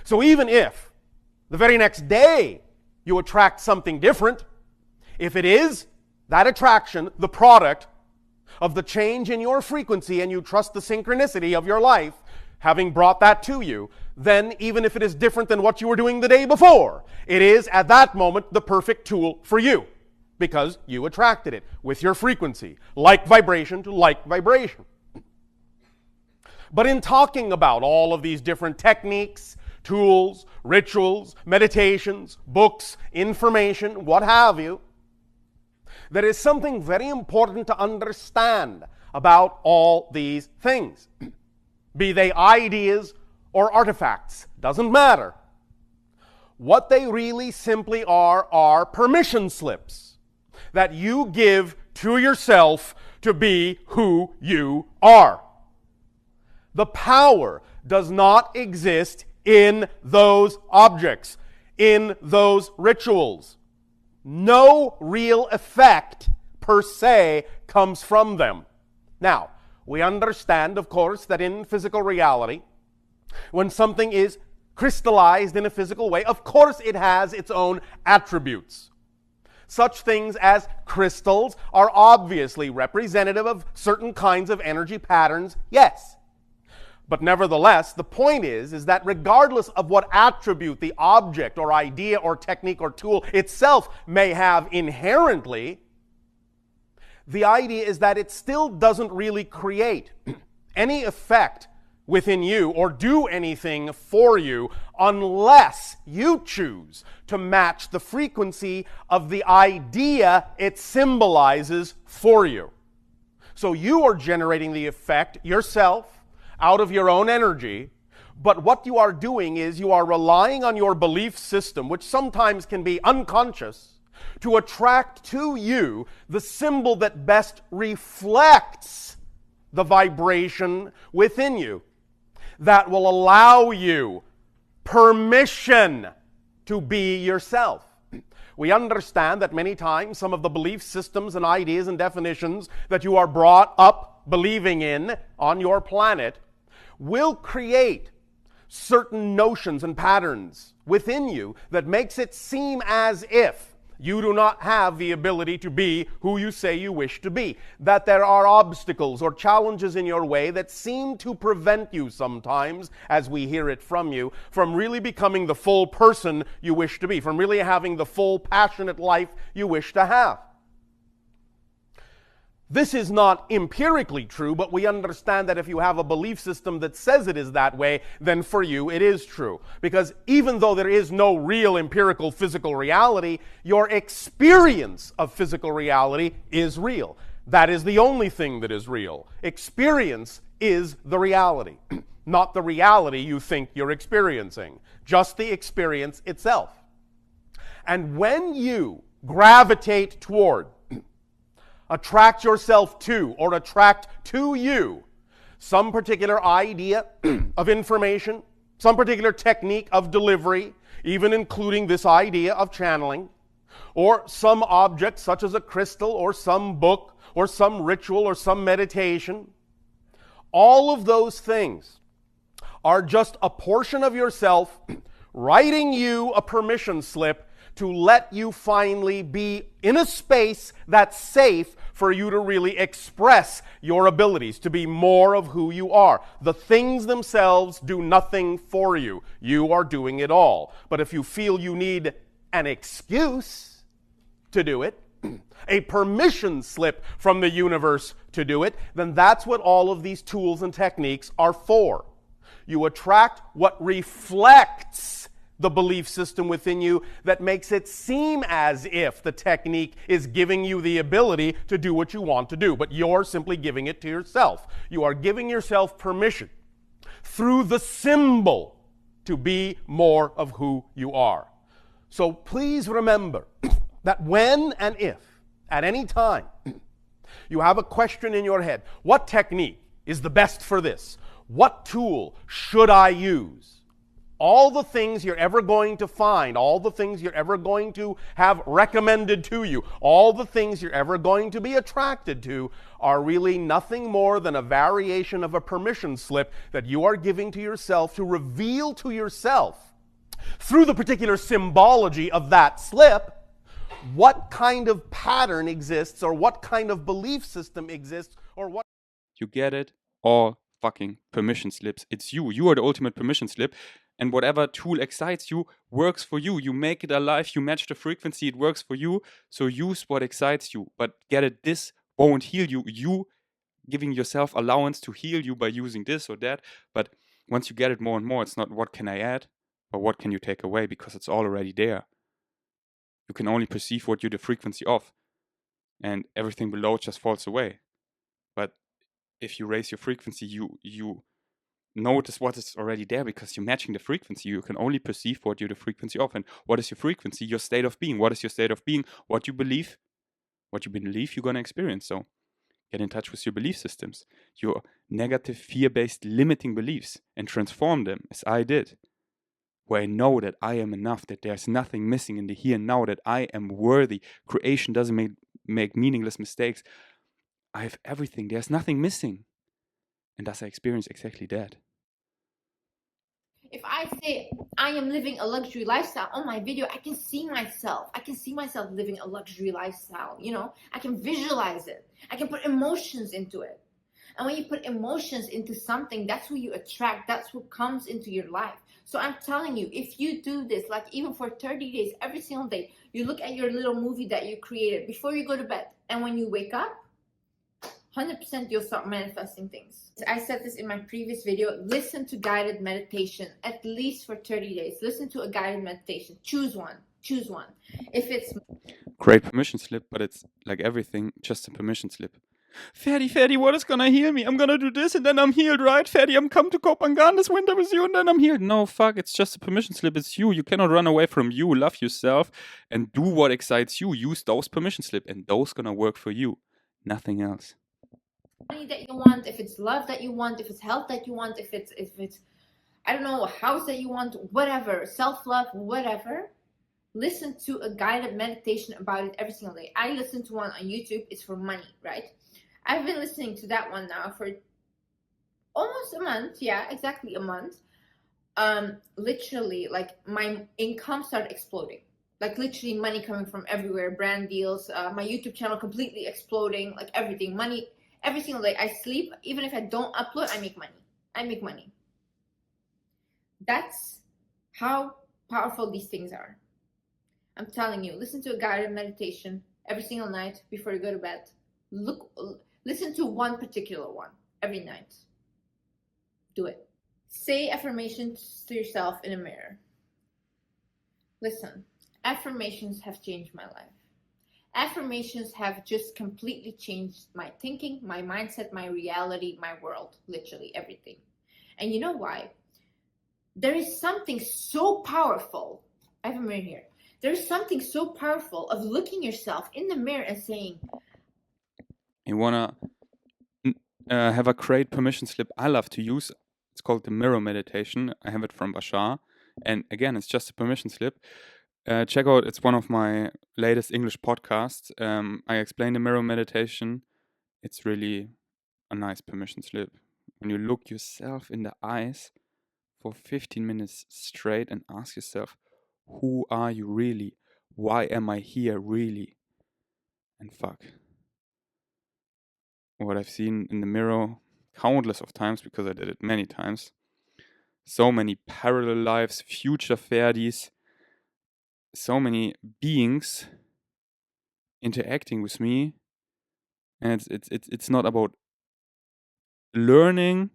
So even if the very next day you attract something different, if it is that attraction the product of the change in your frequency and you trust the synchronicity of your life having brought that to you, then even if it is different than what you were doing the day before, it is at that moment the perfect tool for you because you attracted it with your frequency, like vibration to like vibration. But in talking about all of these different techniques, tools, rituals, meditations, books, information, what have you, there is something very important to understand about all these things. Be they ideas or artifacts, doesn't matter. What they really simply are permission slips that you give to yourself to be who you are. The power does not exist in those objects, in those rituals. No real effect per se comes from them. Now, we understand, of course, that in physical reality, when something is crystallized in a physical way, of course it has its own attributes. Such things as crystals are obviously representative of certain kinds of energy patterns, yes. But nevertheless, the point is that regardless of what attribute the object or idea or technique or tool itself may have inherently, the idea is that it still doesn't really create any effect within you or do anything for you unless you choose to match the frequency of the idea it symbolizes for you. So you are generating the effect yourself out of your own energy, but what you are doing is you are relying on your belief system, which sometimes can be unconscious, to attract to you the symbol that best reflects the vibration within you, that will allow you permission to be yourself. We understand that many times some of the belief systems and ideas and definitions that you are brought up believing in on your planet will create certain notions and patterns within you that makes it seem as if you do not have the ability to be who you say you wish to be. That there are obstacles or challenges in your way that seem to prevent you sometimes, as we hear it from you, from really becoming the full person you wish to be, from really having the full passionate life you wish to have. This is not empirically true, but we understand that if you have a belief system that says it is that way, then for you it is true. Because even though there is no real empirical physical reality, your experience of physical reality is real. That is the only thing that is real. Experience is the reality, not the reality you think you're experiencing, just the experience itself. And when you gravitate toward, attract yourself to, or attract to you some particular idea of information, some particular technique of delivery, even including this idea of channeling, or some object such as a crystal or some book or some ritual or some meditation, all of those things are just a portion of yourself writing you a permission slip to let you finally be in a space that's safe for you to really express your abilities, to be more of who you are. The things themselves do nothing for you. You are doing it all. But if you feel you need an excuse to do it, a permission slip from the universe to do it, then that's what all of these tools and techniques are for. You attract what reflects the belief system within you that makes it seem as if the technique is giving you the ability to do what you want to do, but you're simply giving it to yourself. You are giving yourself permission through the symbol to be more of who you are. So please remember that when and if, at any time, you have a question in your head, what technique is the best for this? What tool should I use? All the things you're ever going to find, all the things you're ever going to have recommended to you, all the things you're ever going to be attracted to are really nothing more than a variation of a permission slip that you are giving to yourself to reveal to yourself, through the particular symbology of that slip, what kind of pattern exists or what kind of belief system exists or what... You get it? All fucking permission slips. It's you. You are the ultimate permission slip. And whatever tool excites you works for you. You make it alive. You match the frequency. It works for you. So use what excites you. But get it, this won't heal you. You giving yourself allowance to heal you by using this or that. But once you get it more and more, it's not what can I add, but what can you take away, because it's all already there. You can only perceive what you're the frequency of. And everything below just falls away. But if you raise your frequency, you notice what is already there because you're matching the frequency. You can only perceive what you're the frequency of. And what is your frequency? Your state of being. What is your state of being? What you believe you're going to experience. So get in touch with your belief systems, your negative, fear-based, limiting beliefs, and transform them, as I did, where I know that I am enough, that there's nothing missing in the here and now, that I am worthy. Creation doesn't make meaningless mistakes. I have everything. There's nothing missing. And thus I experience exactly that. If I say I am living a luxury lifestyle on my video, I can see myself. I can see myself living a luxury lifestyle, you know? I can visualize it. I can put emotions into it. And when you put emotions into something, that's what you attract. That's what comes into your life. So I'm telling you, if you do this, like even for 30 days, every single day, you look at your little movie that you created before you go to bed. And when you wake up, 100% you'll start manifesting things. I said this in my previous video. Listen to guided meditation at least for 30 days. Listen to a guided meditation. Choose one. Choose one. If it's great permission slip, but it's like everything, just a permission slip. Ferdi, what is gonna heal me? I'm gonna do this and then I'm healed, right? Ferdi, I'm come to Copenhagen this winter with you and then I'm healed. No, fuck, it's just a permission slip. It's you. You cannot run away from you. Love yourself and do what excites you. Use those permission slip and those gonna work for you. Nothing else. Money that you want, if it's love that you want, if it's health that you want, if it's I don't know, a house that you want, whatever, self-love, whatever, listen to a guided meditation about it every single day. I listen to one on YouTube. It's for money, right? I've been listening to that one now for almost a month. Yeah, exactly a month. Literally, like my income started exploding. Like literally money coming from everywhere, brand deals, my YouTube channel completely exploding, like everything, money. Every single day I sleep, even if I don't upload, I make money. I make money. That's how powerful these things are. I'm telling you, listen to a guided meditation every single night before you go to bed. Listen to one particular one every night. Do it. Say affirmations to yourself in a mirror. Listen, affirmations have changed my life. Affirmations have just completely changed my thinking, my mindset, my reality, my world, literally everything. And you know why? There is something so powerful. I have a mirror here. There is something so powerful of looking yourself in the mirror and saying, you want to have a great permission slip I love to use. It's called the mirror meditation. I have it from Bashar. And again, it's just a permission slip. Check out, it's one of my latest English podcasts. I explain the mirror meditation. It's really a nice permission slip. When you look yourself in the eyes for 15 minutes straight and ask yourself, who are you really? Why am I here really? And fuck. What I've seen in the mirror countless of times, because I did it many times. So many parallel lives, future Ferdis, so many beings interacting with me, and it's not about learning,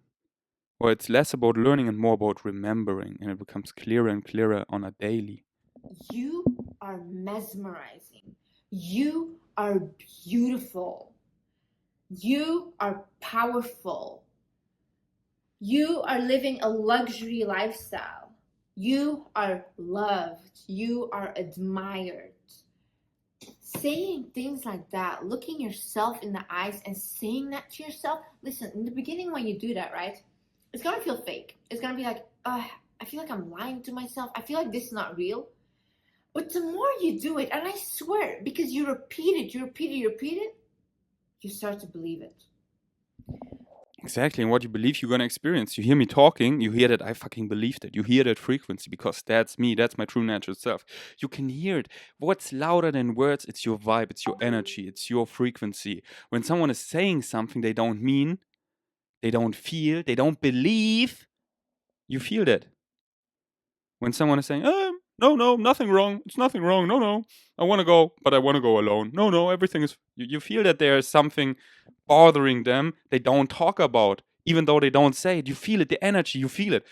or it's less about learning and more about remembering, and it becomes clearer and clearer on a daily. You are mesmerizing. You are beautiful. You are powerful. You are living a luxury lifestyle. You are loved. You are admired. Saying things like that, looking yourself in the eyes and saying that to yourself. Listen, in the beginning when you do that, right, it's going to feel fake. It's going to be like, I feel like I'm lying to myself. I feel like this is not real. But the more you do it, and I swear, because you repeat it, you start to believe it. Exactly, and what you believe, you're going to experience. You hear me talking, you hear that I fucking believed it. You hear that frequency because that's me, that's my true natural self. You can hear it. What's louder than words? It's your vibe, it's your energy, it's your frequency. When someone is saying something they don't mean, they don't feel, they don't believe, you feel that. When someone is saying, no, nothing wrong, it's nothing wrong, no, I want to go, but I want to go alone. No, everything is, you feel that there is something bothering them they don't talk about, even though they don't say it. You feel it, the energy, you feel it.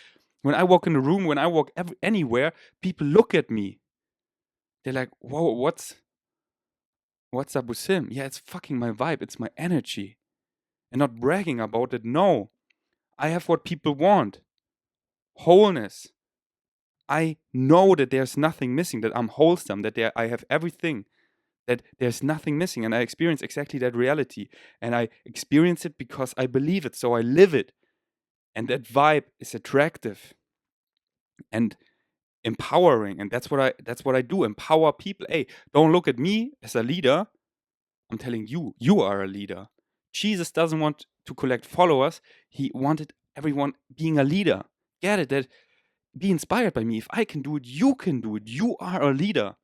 When I walk in the room, when I walk anywhere, people look at me. They're like, whoa, what's up with him? Yeah, it's fucking my vibe, it's my energy. And not bragging about it, no. I have what people want. Wholeness. I know that there's nothing missing, that I'm wholesome, that I have everything, that there's nothing missing. And I experience exactly that reality. And I experience it because I believe it, so I live it. And that vibe is attractive and empowering. And that's what I do, empower people. Hey, don't look at me as a leader. I'm telling you, you are a leader. Jesus doesn't want to collect followers. He wanted everyone being a leader. Get it? That be inspired by me. If I can do it, you can do it. You are a leader.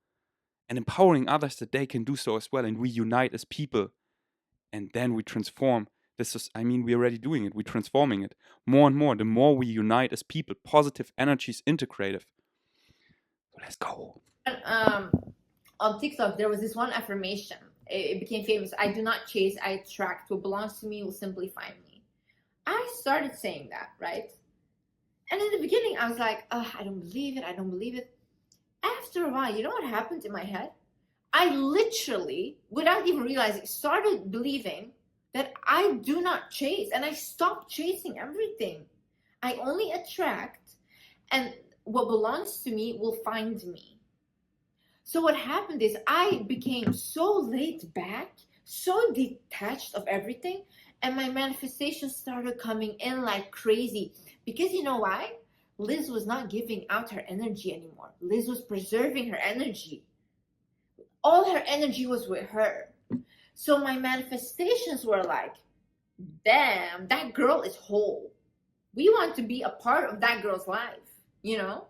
And empowering others that they can do so as well. And we unite as people. And then we transform. We're already doing it. We're transforming it more and more. The more we unite as people, positive energy is integrative. So let's go. On TikTok, there was this one affirmation. It became famous. I do not chase, I attract. What belongs to me will simply find me. I started saying that, right? And in the beginning, I was like, I don't believe it. After a while, you know what happened in my head? I literally, without even realizing, started believing that I do not chase. And I stopped chasing everything. I only attract, and what belongs to me will find me. So what happened is I became so laid back, so detached of everything, and my manifestations started coming in like crazy. Because you know why? Liz was not giving out her energy anymore. Liz was preserving her energy. All her energy was with her. So my manifestations were like, damn, that girl is whole. We want to be a part of that girl's life, you know?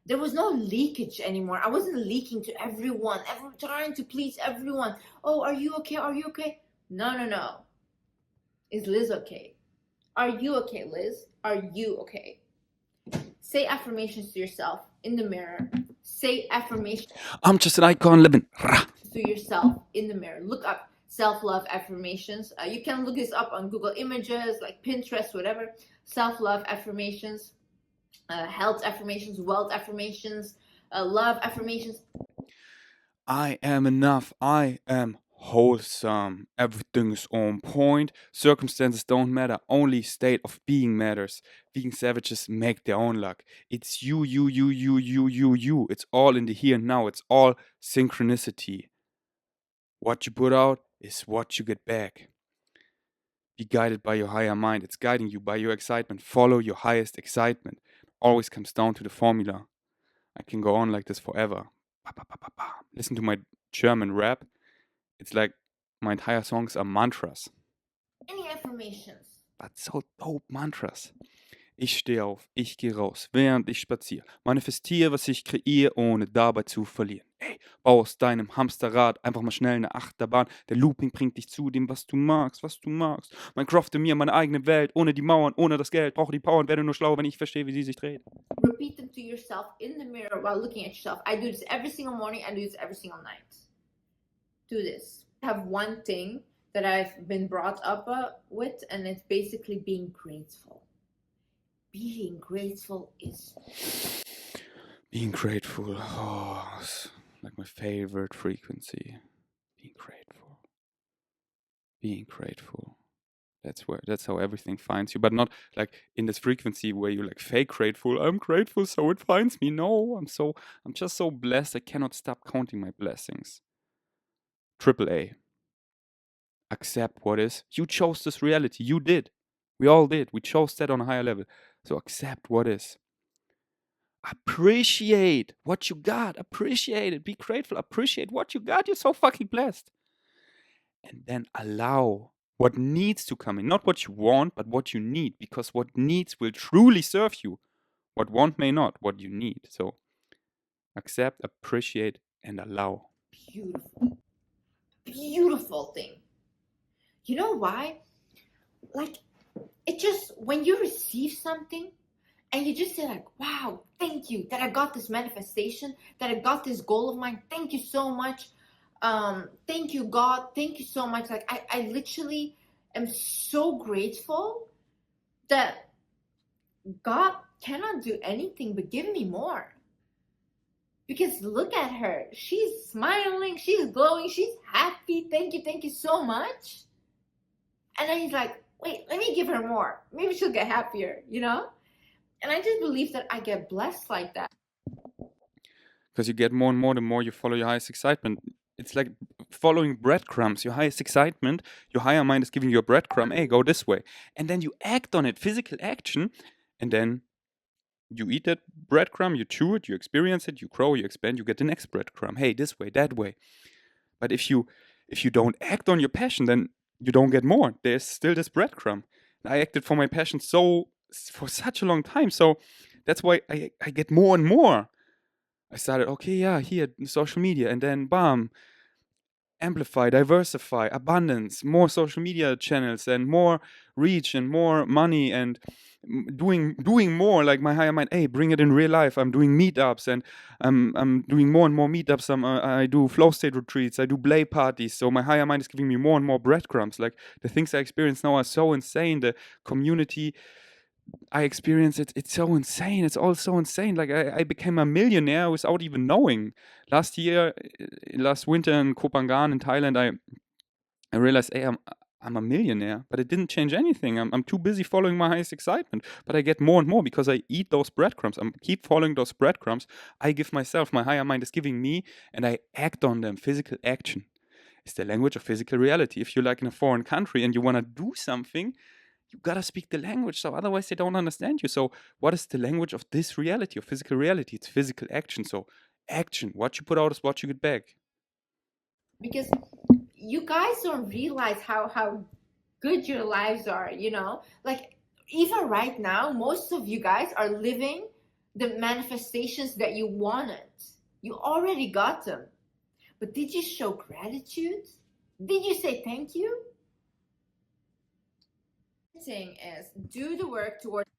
There was no leakage anymore. I wasn't leaking to everyone, trying to please everyone. Oh, are you okay? Are you okay? No. Is Liz okay? Are you okay, Liz? Are you okay? Say affirmations to yourself in the mirror. Say affirmations I'm just an icon living. to yourself in the mirror. Look up self-love affirmations. You can look this up on Google Images, like Pinterest, whatever. Self-love affirmations, health affirmations, wealth affirmations, love affirmations. I am enough. I am wholesome. Everything is on point. Circumstances don't matter. Only state of being matters. Vegan savages make their own luck. It's you. It's all in the here and now. It's all synchronicity. What you put out is what you get back. Be guided by your higher mind. It's guiding you by your excitement. Follow your highest excitement. Always comes down to the formula. I can go on like this forever. Listen to my German rap. It's like my entire songs are mantras. Any affirmations. But so dope mantras. Ich stehe auf, ich gehe raus, während ich spaziere. Manifestiere, was ich kreiere, ohne dabei zu verlieren. Ey, bau aus deinem Hamsterrad einfach mal schnell eine Achterbahn. Der Looping bringt dich zu dem, was du magst, Man crafte mir meine eigene Welt, ohne die Mauern, ohne das Geld. Brauche die Power und werde nur schlau, wenn ich verstehe, wie sie sich dreht. Repeat them to yourself in the mirror while looking at yourself. I do this every single morning. I do this every single night. Do this. I have one thing that I've been brought up with, and it's basically being grateful. Being grateful is... Being grateful. Oh, it's like my favorite frequency. Being grateful. Being grateful. That's how everything finds you, but not like in this frequency where you like fake grateful. I'm grateful, so it finds me. No, I'm just so blessed. I cannot stop counting my blessings. AAA. Accept what is. You chose this reality. You did. We all did. We chose that on a higher level. So accept what is. appreciate what you got. Appreciate it. Be grateful. Appreciate what you got. You're so fucking blessed. And then allow what needs to come in. Not what you want, but what you need. Because what needs will truly serve you. What want may not. What you need. So accept, appreciate, and allow. Beautiful. Beautiful thing. You know why? Like, it just, when you receive something and you just say like, wow, thank you that I got this manifestation, that I got this goal of mine. Thank you so much. Thank you, God. Thank you so much. Like, I literally am so grateful that God cannot do anything but give me more. Because look at her. She's smiling. She's glowing. She's happy. Thank you so much. And then he's like, wait, let me give her more. Maybe she'll get happier, you know? And I just believe that I get blessed like that. Because you get more and more the more you follow your highest excitement. It's like following breadcrumbs. Your highest excitement, your higher mind is giving you a breadcrumb. Hey, go this way. And then you act on it, physical action. And then you eat that breadcrumb, you chew it, you experience it, you grow, you expand, you get the next breadcrumb. Hey, this way, that way. But if you don't act on your passion, then you don't get more. There's still this breadcrumb. I acted for my passion for such a long time. So that's why I get more and more. I started, okay, yeah, here, social media, and then bam, amplify, diversify, abundance, more social media channels, and more reach, and more money, and doing more. Like my higher mind, hey, bring it in real life. I'm doing meetups, and I'm doing more and more meetups. I do flow state retreats, I do play parties. So my higher mind is giving me more and more breadcrumbs. Like the things I experience now are so insane. The community I experience it's so insane. It's all so insane. Like I became a millionaire without even knowing. Last winter in Koh Phangan in Thailand, I realized, hey, I'm a millionaire, but it didn't change anything. I'm too busy following my highest excitement, but I get more and more because I eat those breadcrumbs. I keep following those breadcrumbs. I give myself, my higher mind is giving me, and I act on them. Physical action is the language of physical reality. If you're like in a foreign country and you want to do something, you gotta speak the language, so otherwise they don't understand you. So what is the language of this reality, of physical reality? It's physical action. So action, what you put out is what you get back. Because you guys don't realize how good your lives are, you know? Like, even right now, most of you guys are living the manifestations that you wanted. You already got them. But did you show gratitude? Did you say thank you? Thing is, do the work towards.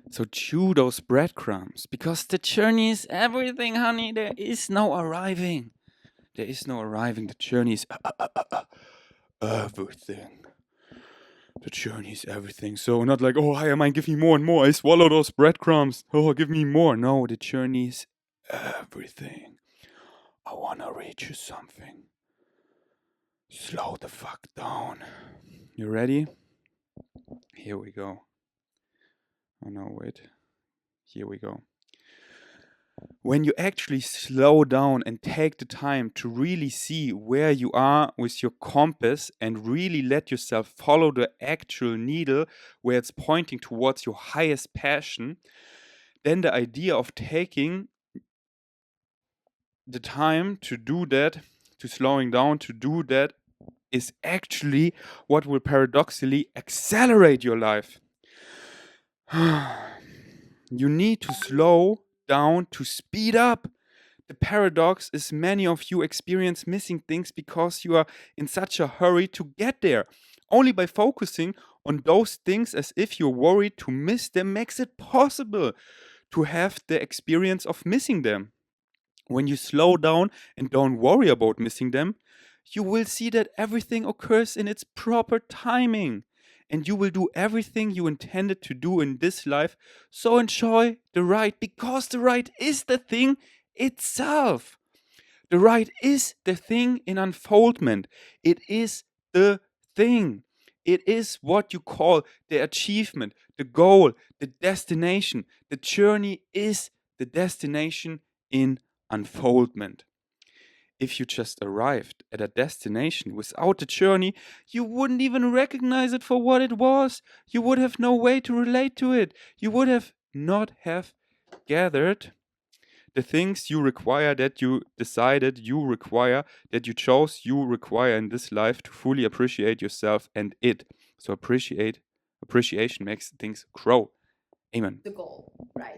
So chew those breadcrumbs, because the journey is everything, honey. There is no arriving. There is no arriving. The journey is everything. The journey is everything. So not like, oh, higher mind, give me more and more. I swallow those breadcrumbs. Oh, give me more. No, the journey is everything. I wanna reach you something. Slow the fuck down. You ready? Here we go. Oh no, wait. Here we go. When you actually slow down and take the time to really see where you are with your compass and really let yourself follow the actual needle where it's pointing towards your highest passion, then the idea of taking the time to do that, to slowing down to do that, is actually what will paradoxically accelerate your life. You need to slow down to speed up. The paradox is many of you experience missing things because you are in such a hurry to get there. Only by focusing on those things as if you're worried to miss them makes it possible to have the experience of missing them. When you slow down and don't worry about missing them, you will see that everything occurs in its proper timing. And you will do everything you intended to do in this life. So enjoy the ride, because the ride is the thing itself. The ride is the thing in unfoldment. It is the thing. It is what you call the achievement, the goal, the destination. The journey is the destination in unfoldment. If you just arrived at a destination without the journey, you wouldn't even recognize it for what it was. You would have no way to relate to it. You would have not have gathered the things you require, that you decided you require, that you chose you require in this life to fully appreciate yourself and it. So appreciation makes things grow. Amen. The goal, right?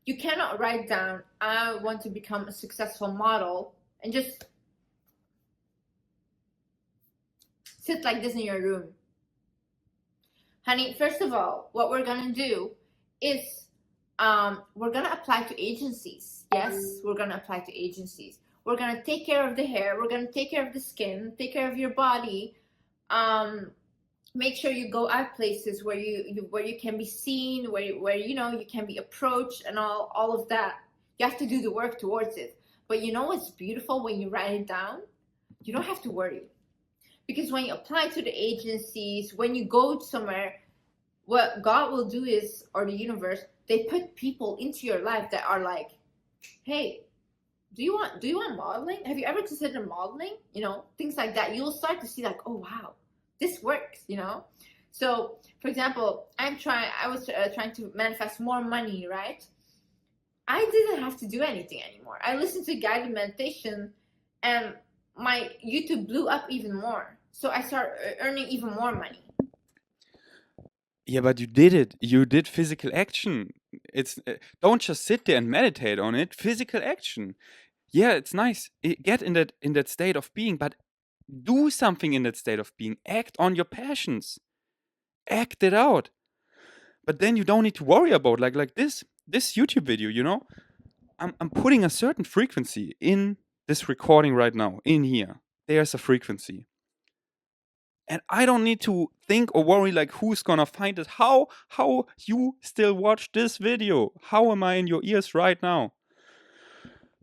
You cannot write down, I want to become a successful model, and just sit like this in your room. Honey, first of all, what we're gonna do is we're gonna apply to agencies. Yes, we're gonna apply to agencies. We're gonna take care of the hair, we're gonna take care of the skin, take care of your body. Make sure you go out places where you can be seen, where you know you can be approached, and all of that. You have to do the work towards it. But you know what's beautiful when you write it down? You don't have to worry. Because when you apply to the agencies, when you go somewhere, what God will do is, or the universe, they put people into your life that are like, hey, do you want modeling? Have you ever considered modeling? You know, things like that. You'll start to see like, oh wow, this works, you know? So, for example, I was trying to manifest more money, right? I didn't have to do anything anymore. I listened to guided meditation and my YouTube blew up even more. So I started earning even more money. Yeah, but you did it. You did physical action. It's don't just sit there and meditate on it. Physical action. Yeah, it's nice. Get in that state of being, but do something in that state of being. Act on your passions. Act it out. But then you don't need to worry about like this YouTube video, you know? I'm putting a certain frequency in this recording right now, in here. There's a frequency. And I don't need to think or worry like who's gonna find it. How you still watch this video? How am I in your ears right now?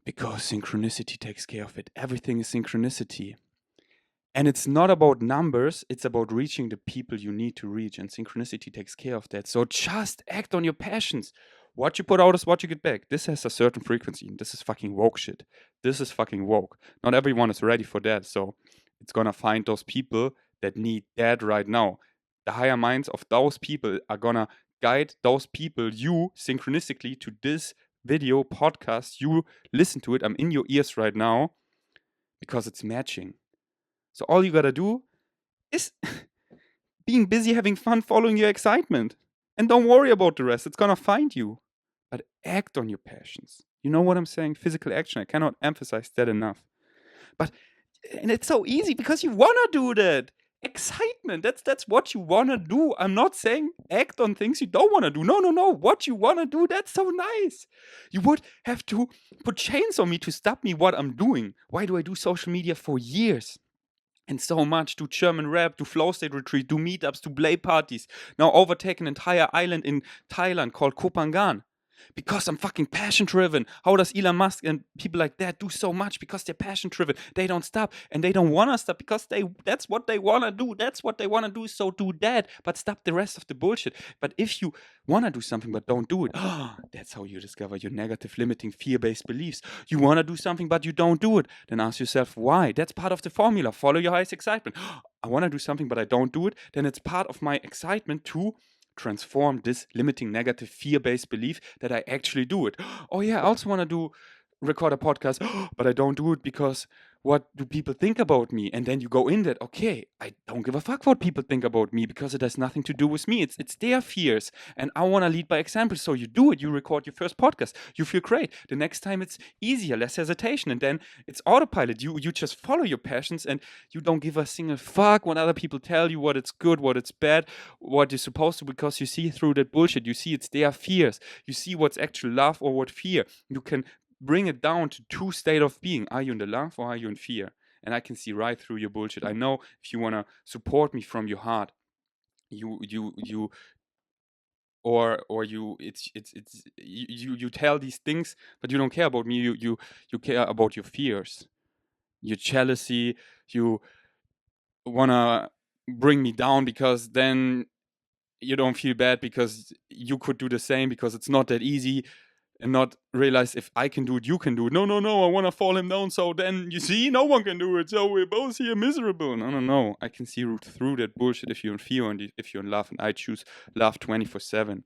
Because synchronicity takes care of it. Everything is synchronicity. And it's not about numbers, it's about reaching the people you need to reach. And synchronicity takes care of that. So just act on your passions. What you put out is what you get back. This has a certain frequency. And this is fucking woke shit. This is fucking woke. Not everyone is ready for that. So it's gonna find those people that need that right now. The higher minds of those people are gonna guide those people, you, synchronistically, to this video podcast. You listen to it. I'm in your ears right now because it's matching. So all you gotta do is being busy, having fun, following your excitement. And don't worry about the rest. It's gonna find you. But act on your passions. You know what I'm saying? Physical action. I cannot emphasize that enough. And it's so easy because you wanna do that. Excitement. That's what you wanna do. I'm not saying act on things you don't wanna do. No. What you wanna do, that's so nice. You would have to put chains on me to stop me what I'm doing. Why do I do social media for years? And so much, do German rap, do flow state retreat, do meetups, do play parties. Now overtake an entire island in Thailand called Koh Phangan. Because I'm fucking passion driven. How does Elon Musk and people like that do so much? Because they're passion driven. They don't stop and they don't want to stop because that's what they want to do. That's what they want to do. So do that, but stop the rest of the bullshit. But if you want to do something but don't do it, that's how you discover your negative, limiting, fear-based beliefs. You want to do something but you don't do it. Then ask yourself why. That's part of the formula. Follow your highest excitement. I want to do something but I don't do it. Then it's part of my excitement to transform this limiting, negative, fear-based belief that I actually do it. Oh yeah, I also want to record a podcast, but I don't do it because what do people think about me? And then you go in that, okay, I don't give a fuck what people think about me because it has nothing to do with me. It's their fears. And I want to lead by example. So you do it, you record your first podcast, you feel great. The next time it's easier, less hesitation. And then it's autopilot. You just follow your passions and you don't give a single fuck what other people tell you, what it's good, what it's bad, what you're supposed to, because you see through that bullshit. You see it's their fears. You see what's actual love or what fear. You can bring it down to two state of being. Are you in the love or are you in fear? And I can see right through your bullshit. I know if you want to support me from your heart, you tell these things, but you don't care about me. You care about your fears, your jealousy. You wanna bring me down because then you don't feel bad because you could do the same because it's not that easy. And not realize if I can do it, you can do it. No, I want to fall him down. So then, you see, no one can do it. So we're both here miserable. No. I can see through that bullshit if you're in fear and if you're in love. And I choose love 24/7.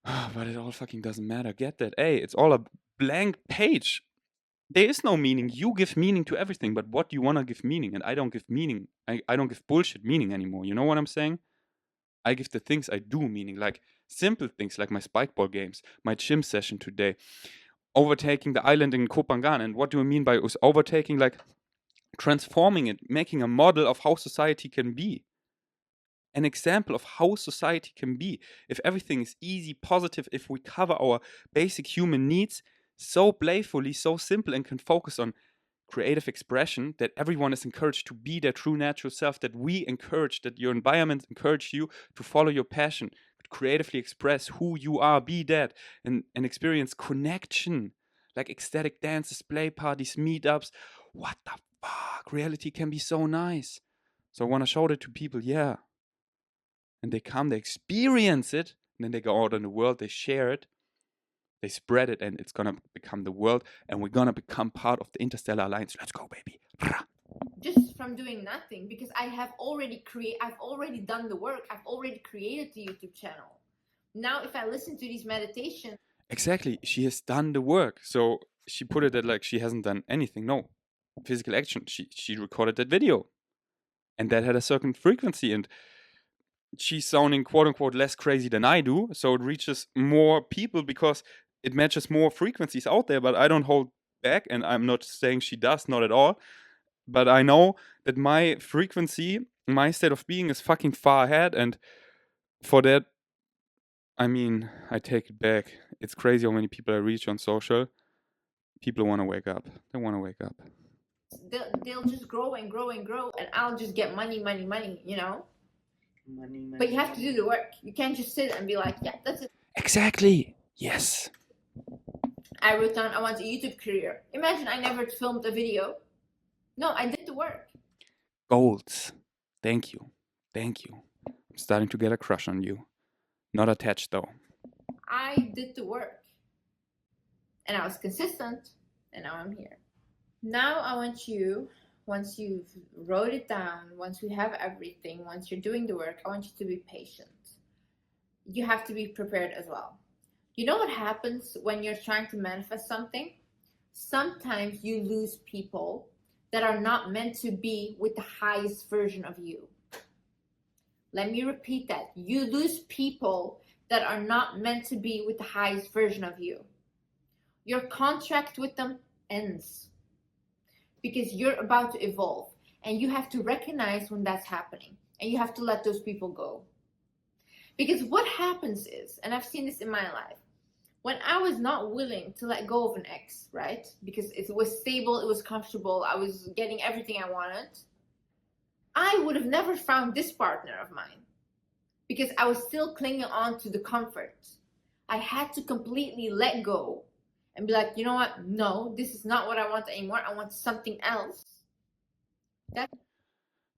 But it all fucking doesn't matter. Get that? Hey, it's all a blank page. There is no meaning. You give meaning to everything, but what do you want to give meaning? And I don't give meaning. I don't give bullshit meaning anymore. You know what I'm saying? I give the things I do meaning, like simple things like my spikeball games, my gym session today, overtaking the island in Kopangan. And what do I mean by overtaking? Like transforming it, making a model of how society can be. An example of how society can be. If everything is easy, positive, if we cover our basic human needs so playfully, so simple, and can focus on creative expression, that everyone is encouraged to be their true natural self, that we encourage, that your environment encourage you to follow your passion, to creatively express who you are, be that, and experience connection, like ecstatic dances, play parties, meetups. What the fuck? Reality can be so nice. So I want to show that to people, yeah. And they come, they experience it, and then they go out in the world, they share it, they spread it, and it's gonna become the world, and we're gonna become part of the Interstellar Alliance. Let's go, baby. Just from doing nothing, because I've already done the work. I've already created the YouTube channel. Now, if I listen to these meditations, Exactly, she has done the work. So she put it that like she hasn't done anything. No, physical action. She recorded that video, and that had a certain frequency, and she's sounding quote unquote less crazy than I do, so it reaches more people because it matches more frequencies out there. But I don't hold back, and I'm not saying she does, not at all. But I know that my frequency, my state of being is fucking far ahead, and for that, I mean, I take it back. It's crazy how many people I reach on social. People want to wake up. They want to wake up. they'll just grow and grow and grow, and I'll just get money, you know? Money, But you have to do the work. You can't just sit and be like, yeah, that's it. Exactly. Yes. I wrote down, I want a YouTube career. Imagine I never filmed a video. No, I did the work. Goals. Thank you. Thank you. I'm starting to get a crush on you. Not attached though. I did the work. And I was consistent. And now I'm here. Now I want you, once you've wrote it down, once we have everything, once you're doing the work, I want you to be patient. You have to be prepared as well. You know what happens when you're trying to manifest something? Sometimes you lose people that are not meant to be with the highest version of you. Let me repeat that. You lose people that are not meant to be with the highest version of you. Your contract with them ends because you're about to evolve, and you have to recognize when that's happening, and you have to let those people go. Because what happens is, and I've seen this in my life, when I was not willing to let go of an ex, right? Because it was stable, it was comfortable, I was getting everything I wanted, I would have never found this partner of mine because I was still clinging on to the comfort. I had to completely let go and be like, you know what? No, this is not what I want anymore. I want something else.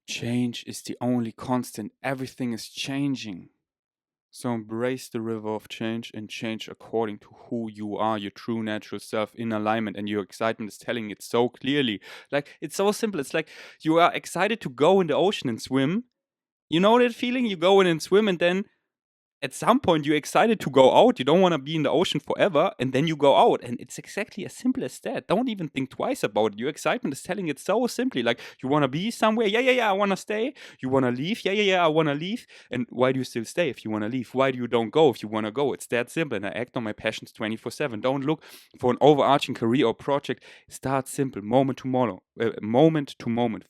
Change is the only constant. Everything is changing. So embrace the river of change and change according to who you are, your true natural self, in alignment. And your excitement is telling it so clearly. Like, it's so simple. It's like you are excited to go in the ocean and swim. You know that feeling? You go in and swim, and then at some point you're excited to go out. You don't want to be in the ocean forever, and then you go out. And it's exactly as simple as that. Don't even think twice about it. Your excitement is telling it so simply. Like, you want to be somewhere? Yeah, I want to stay. You want to leave? Yeah, I want to leave. And why do you still stay if you want to leave? Why do you don't go if you want to go? It's that simple. And I act on my passions 24/7. Don't look for an overarching career or project. Start simple, moment to moment.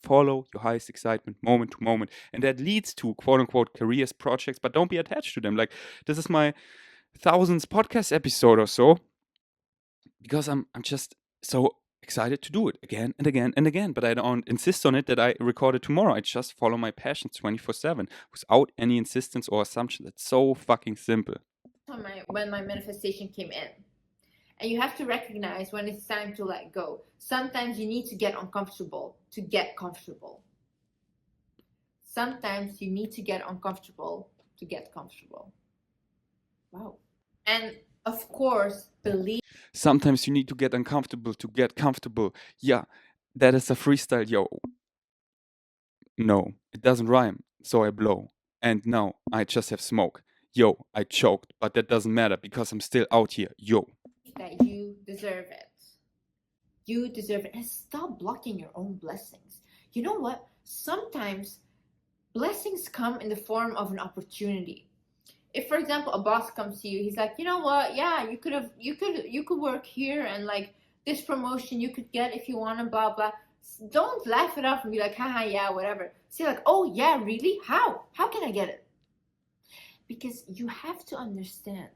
Follow your highest excitement, moment to moment. And that leads to quote unquote careers, projects, but don't be attached to them. Like, this is my 1000th podcast episode or so, because I'm just so excited to do it again and again and again. But I don't insist on it that I record it tomorrow. I just follow my passion 24/7 without any insistence or assumption. It's so fucking simple. When my manifestation came in. And you have to recognize when it's time to let go. Sometimes you need to get uncomfortable to get comfortable. Sometimes you need to get uncomfortable to get comfortable. Wow. And of course, believe. Sometimes you need to get uncomfortable to get comfortable. Yeah, that is a freestyle, yo. No, it doesn't rhyme, so I blow. And now I just have smoke. Yo, I choked, but that doesn't matter because I'm still out here. Yo. That you deserve it. You deserve it. And stop blocking your own blessings. You know what? Sometimes blessings come in the form of an opportunity. If, for example, a boss comes to you, he's like, you know what? Yeah, you could work here, and like this promotion you could get if you want to, blah blah. Don't laugh it off and be like, haha, yeah, whatever. Say like, oh yeah, really? How? How can I get it? Because you have to understand,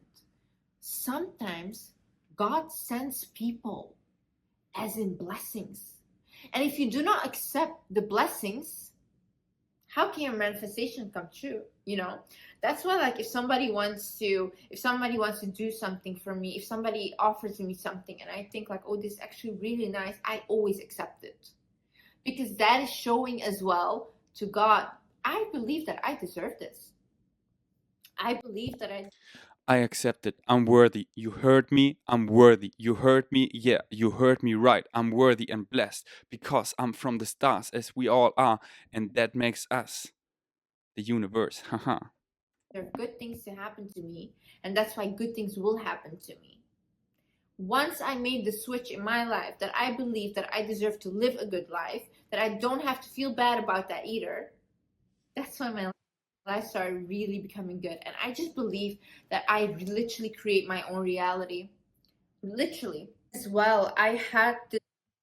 sometimes God sends people as in blessings. And if you do not accept the blessings, how can your manifestation come true? You know, that's why, like, if somebody wants to do something for me, if somebody offers me something and I think like, oh, this is actually really nice, I always accept it, because that is showing as well to God, I believe that I deserve this. I believe that I accept it. I'm worthy. You heard me. I'm worthy. You heard me. Yeah, you heard me right. I'm worthy and blessed because I'm from the stars, as we all are, and that makes us the universe. Haha. there are good things to happen to me, and that's why good things will happen to me. Once I made the switch in my life that I believe that I deserve to live a good life, that I don't have to feel bad about that either, that's when my life started really becoming good. And I just believe that I literally create my own reality. Literally. As well, I had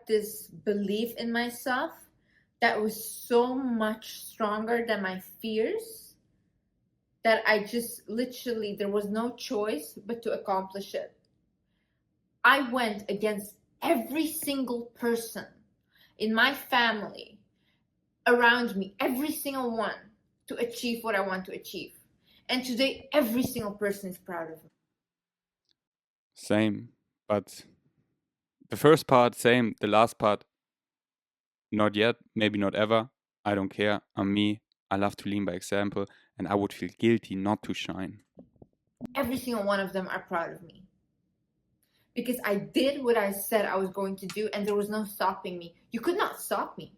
this belief in myself that was so much stronger than my fears that I just literally, there was no choice but to accomplish it. I went against every single person in my family, around me, every single one, to achieve what I want to achieve. And today, every single person is proud of me. Same. But the first part, same. The last part, not yet. Maybe not ever. I don't care. I'm me. I love to lean by example, and I would feel guilty not to shine. Every single one of them are proud of me. Because I did what I said I was going to do, and there was no stopping me. You could not stop me.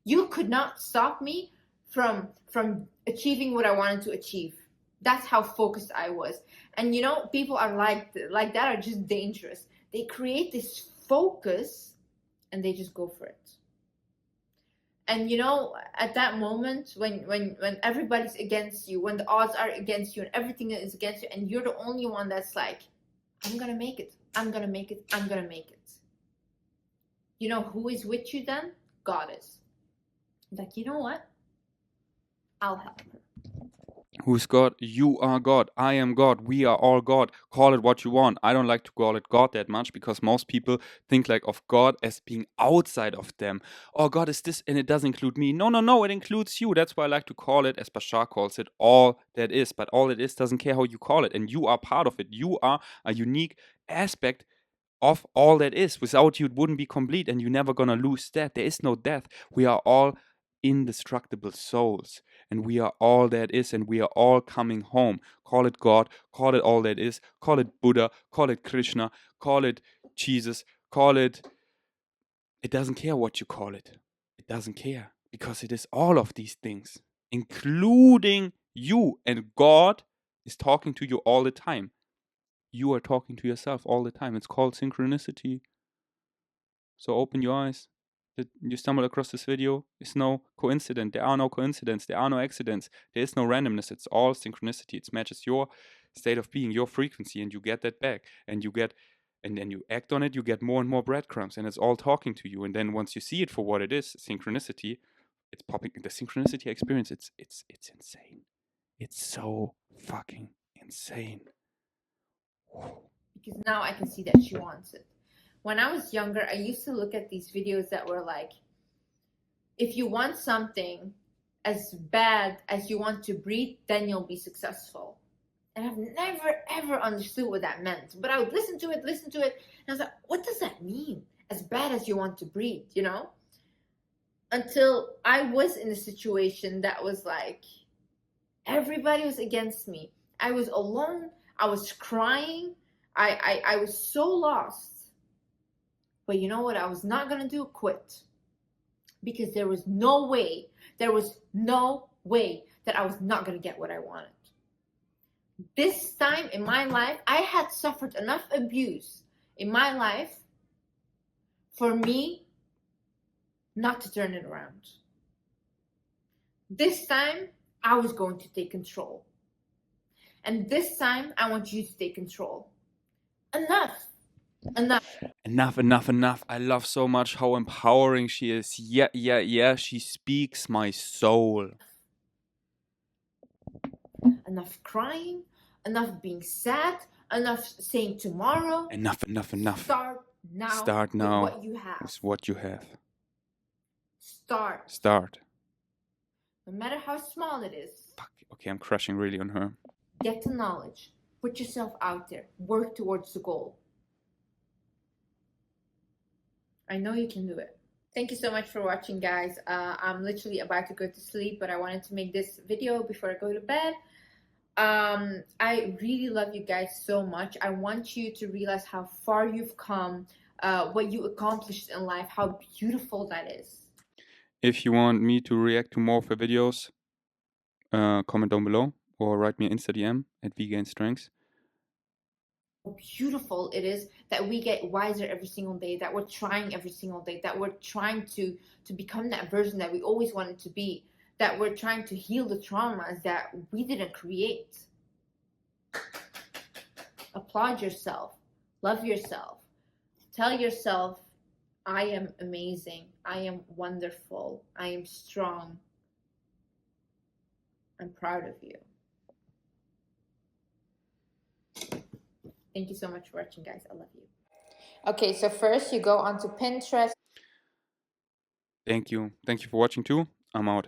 You could not stop me from achieving what I wanted to achieve. That's how focused I was. And you know, people are like that are just dangerous. They create this focus and they just go for it. And you know, at that moment when everybody's against you, when the odds are against you and everything is against you, and you're the only one that's like, I'm gonna make it, I'm gonna make it, I'm gonna make it. You know who is with you then? God is. Like, you know what? I'll help her. Who's God? You are God. I am God. We are all God. Call it what you want. I don't like to call it God that much because most people think like of God as being outside of them. Oh, God is this and it does include me. No, no, no, it includes you. That's why I like to call it, as Bashar calls it, all that is. But all it is doesn't care how you call it. And you are part of it. You are a unique aspect of all that is. Without you, it wouldn't be complete, and you're never gonna lose that. There is no death. We are all indestructible souls, and we are all that is, and we are all coming home. Call it God, call it all that is, call it Buddha, call it Krishna, call it Jesus, call it. It doesn't care what you call it. It doesn't care because it is all of these things, including you, and God is talking to you all the time. You are talking to yourself all the time. It's called synchronicity. So open your eyes. That you stumble across this video is no coincidence. There are no coincidences. There are no accidents. There is no randomness. It's all synchronicity. It matches your state of being, your frequency, and you get that back. And then you act on it. You get more and more breadcrumbs, and it's all talking to you. And then once you see it for what it is, synchronicity, it's popping. The synchronicity experience. It's insane. It's so fucking insane. Because now I can see that she wants it. When I was younger, I used to look at these videos that were like, if you want something as bad as you want to breathe, then you'll be successful. And I've never ever understood what that meant. But I would listen to it, and I was like, what does that mean? As bad as you want to breathe, you know? Until I was in a situation that was like, everybody was against me. I was alone. I was crying. I was so lost. But you know what I was not going to do? Quit. Because there was no way that I was not going to get what I wanted. This time in my life, I had suffered enough abuse in my life for me not to turn it around. This time, I was going to take control. And this time, I want you to take control. Enough. Enough. I love so much how empowering she is. Yeah. She speaks my soul. Enough crying, enough being sad, enough saying tomorrow. Enough. Start now. With what you have. Start. No matter how small it is. Fuck. Okay, I'm crushing really on her. Get the knowledge. Put yourself out there. Work towards the goal. I know you can do it. Thank you so much for watching, guys. I'm literally about to go to sleep, but I wanted to make this video before I go to bed. I really love you guys so much. I want you to realize how far you've come, what you accomplished in life, how beautiful that is. If you want me to react to more of her videos, comment down below or write me an Insta DM at vgainstrengths. How beautiful it is that we get wiser every single day, that we're trying every single day, that we're trying to become that version that we always wanted to be, that we're trying to heal the traumas that we didn't create. Applaud yourself. Love yourself. Tell yourself, I am amazing. I am wonderful. I am strong. I'm proud of you. Thank you so much for watching, guys. I love you. Okay, so first you go onto Pinterest. Thank you. Thank you for watching too. I'm out.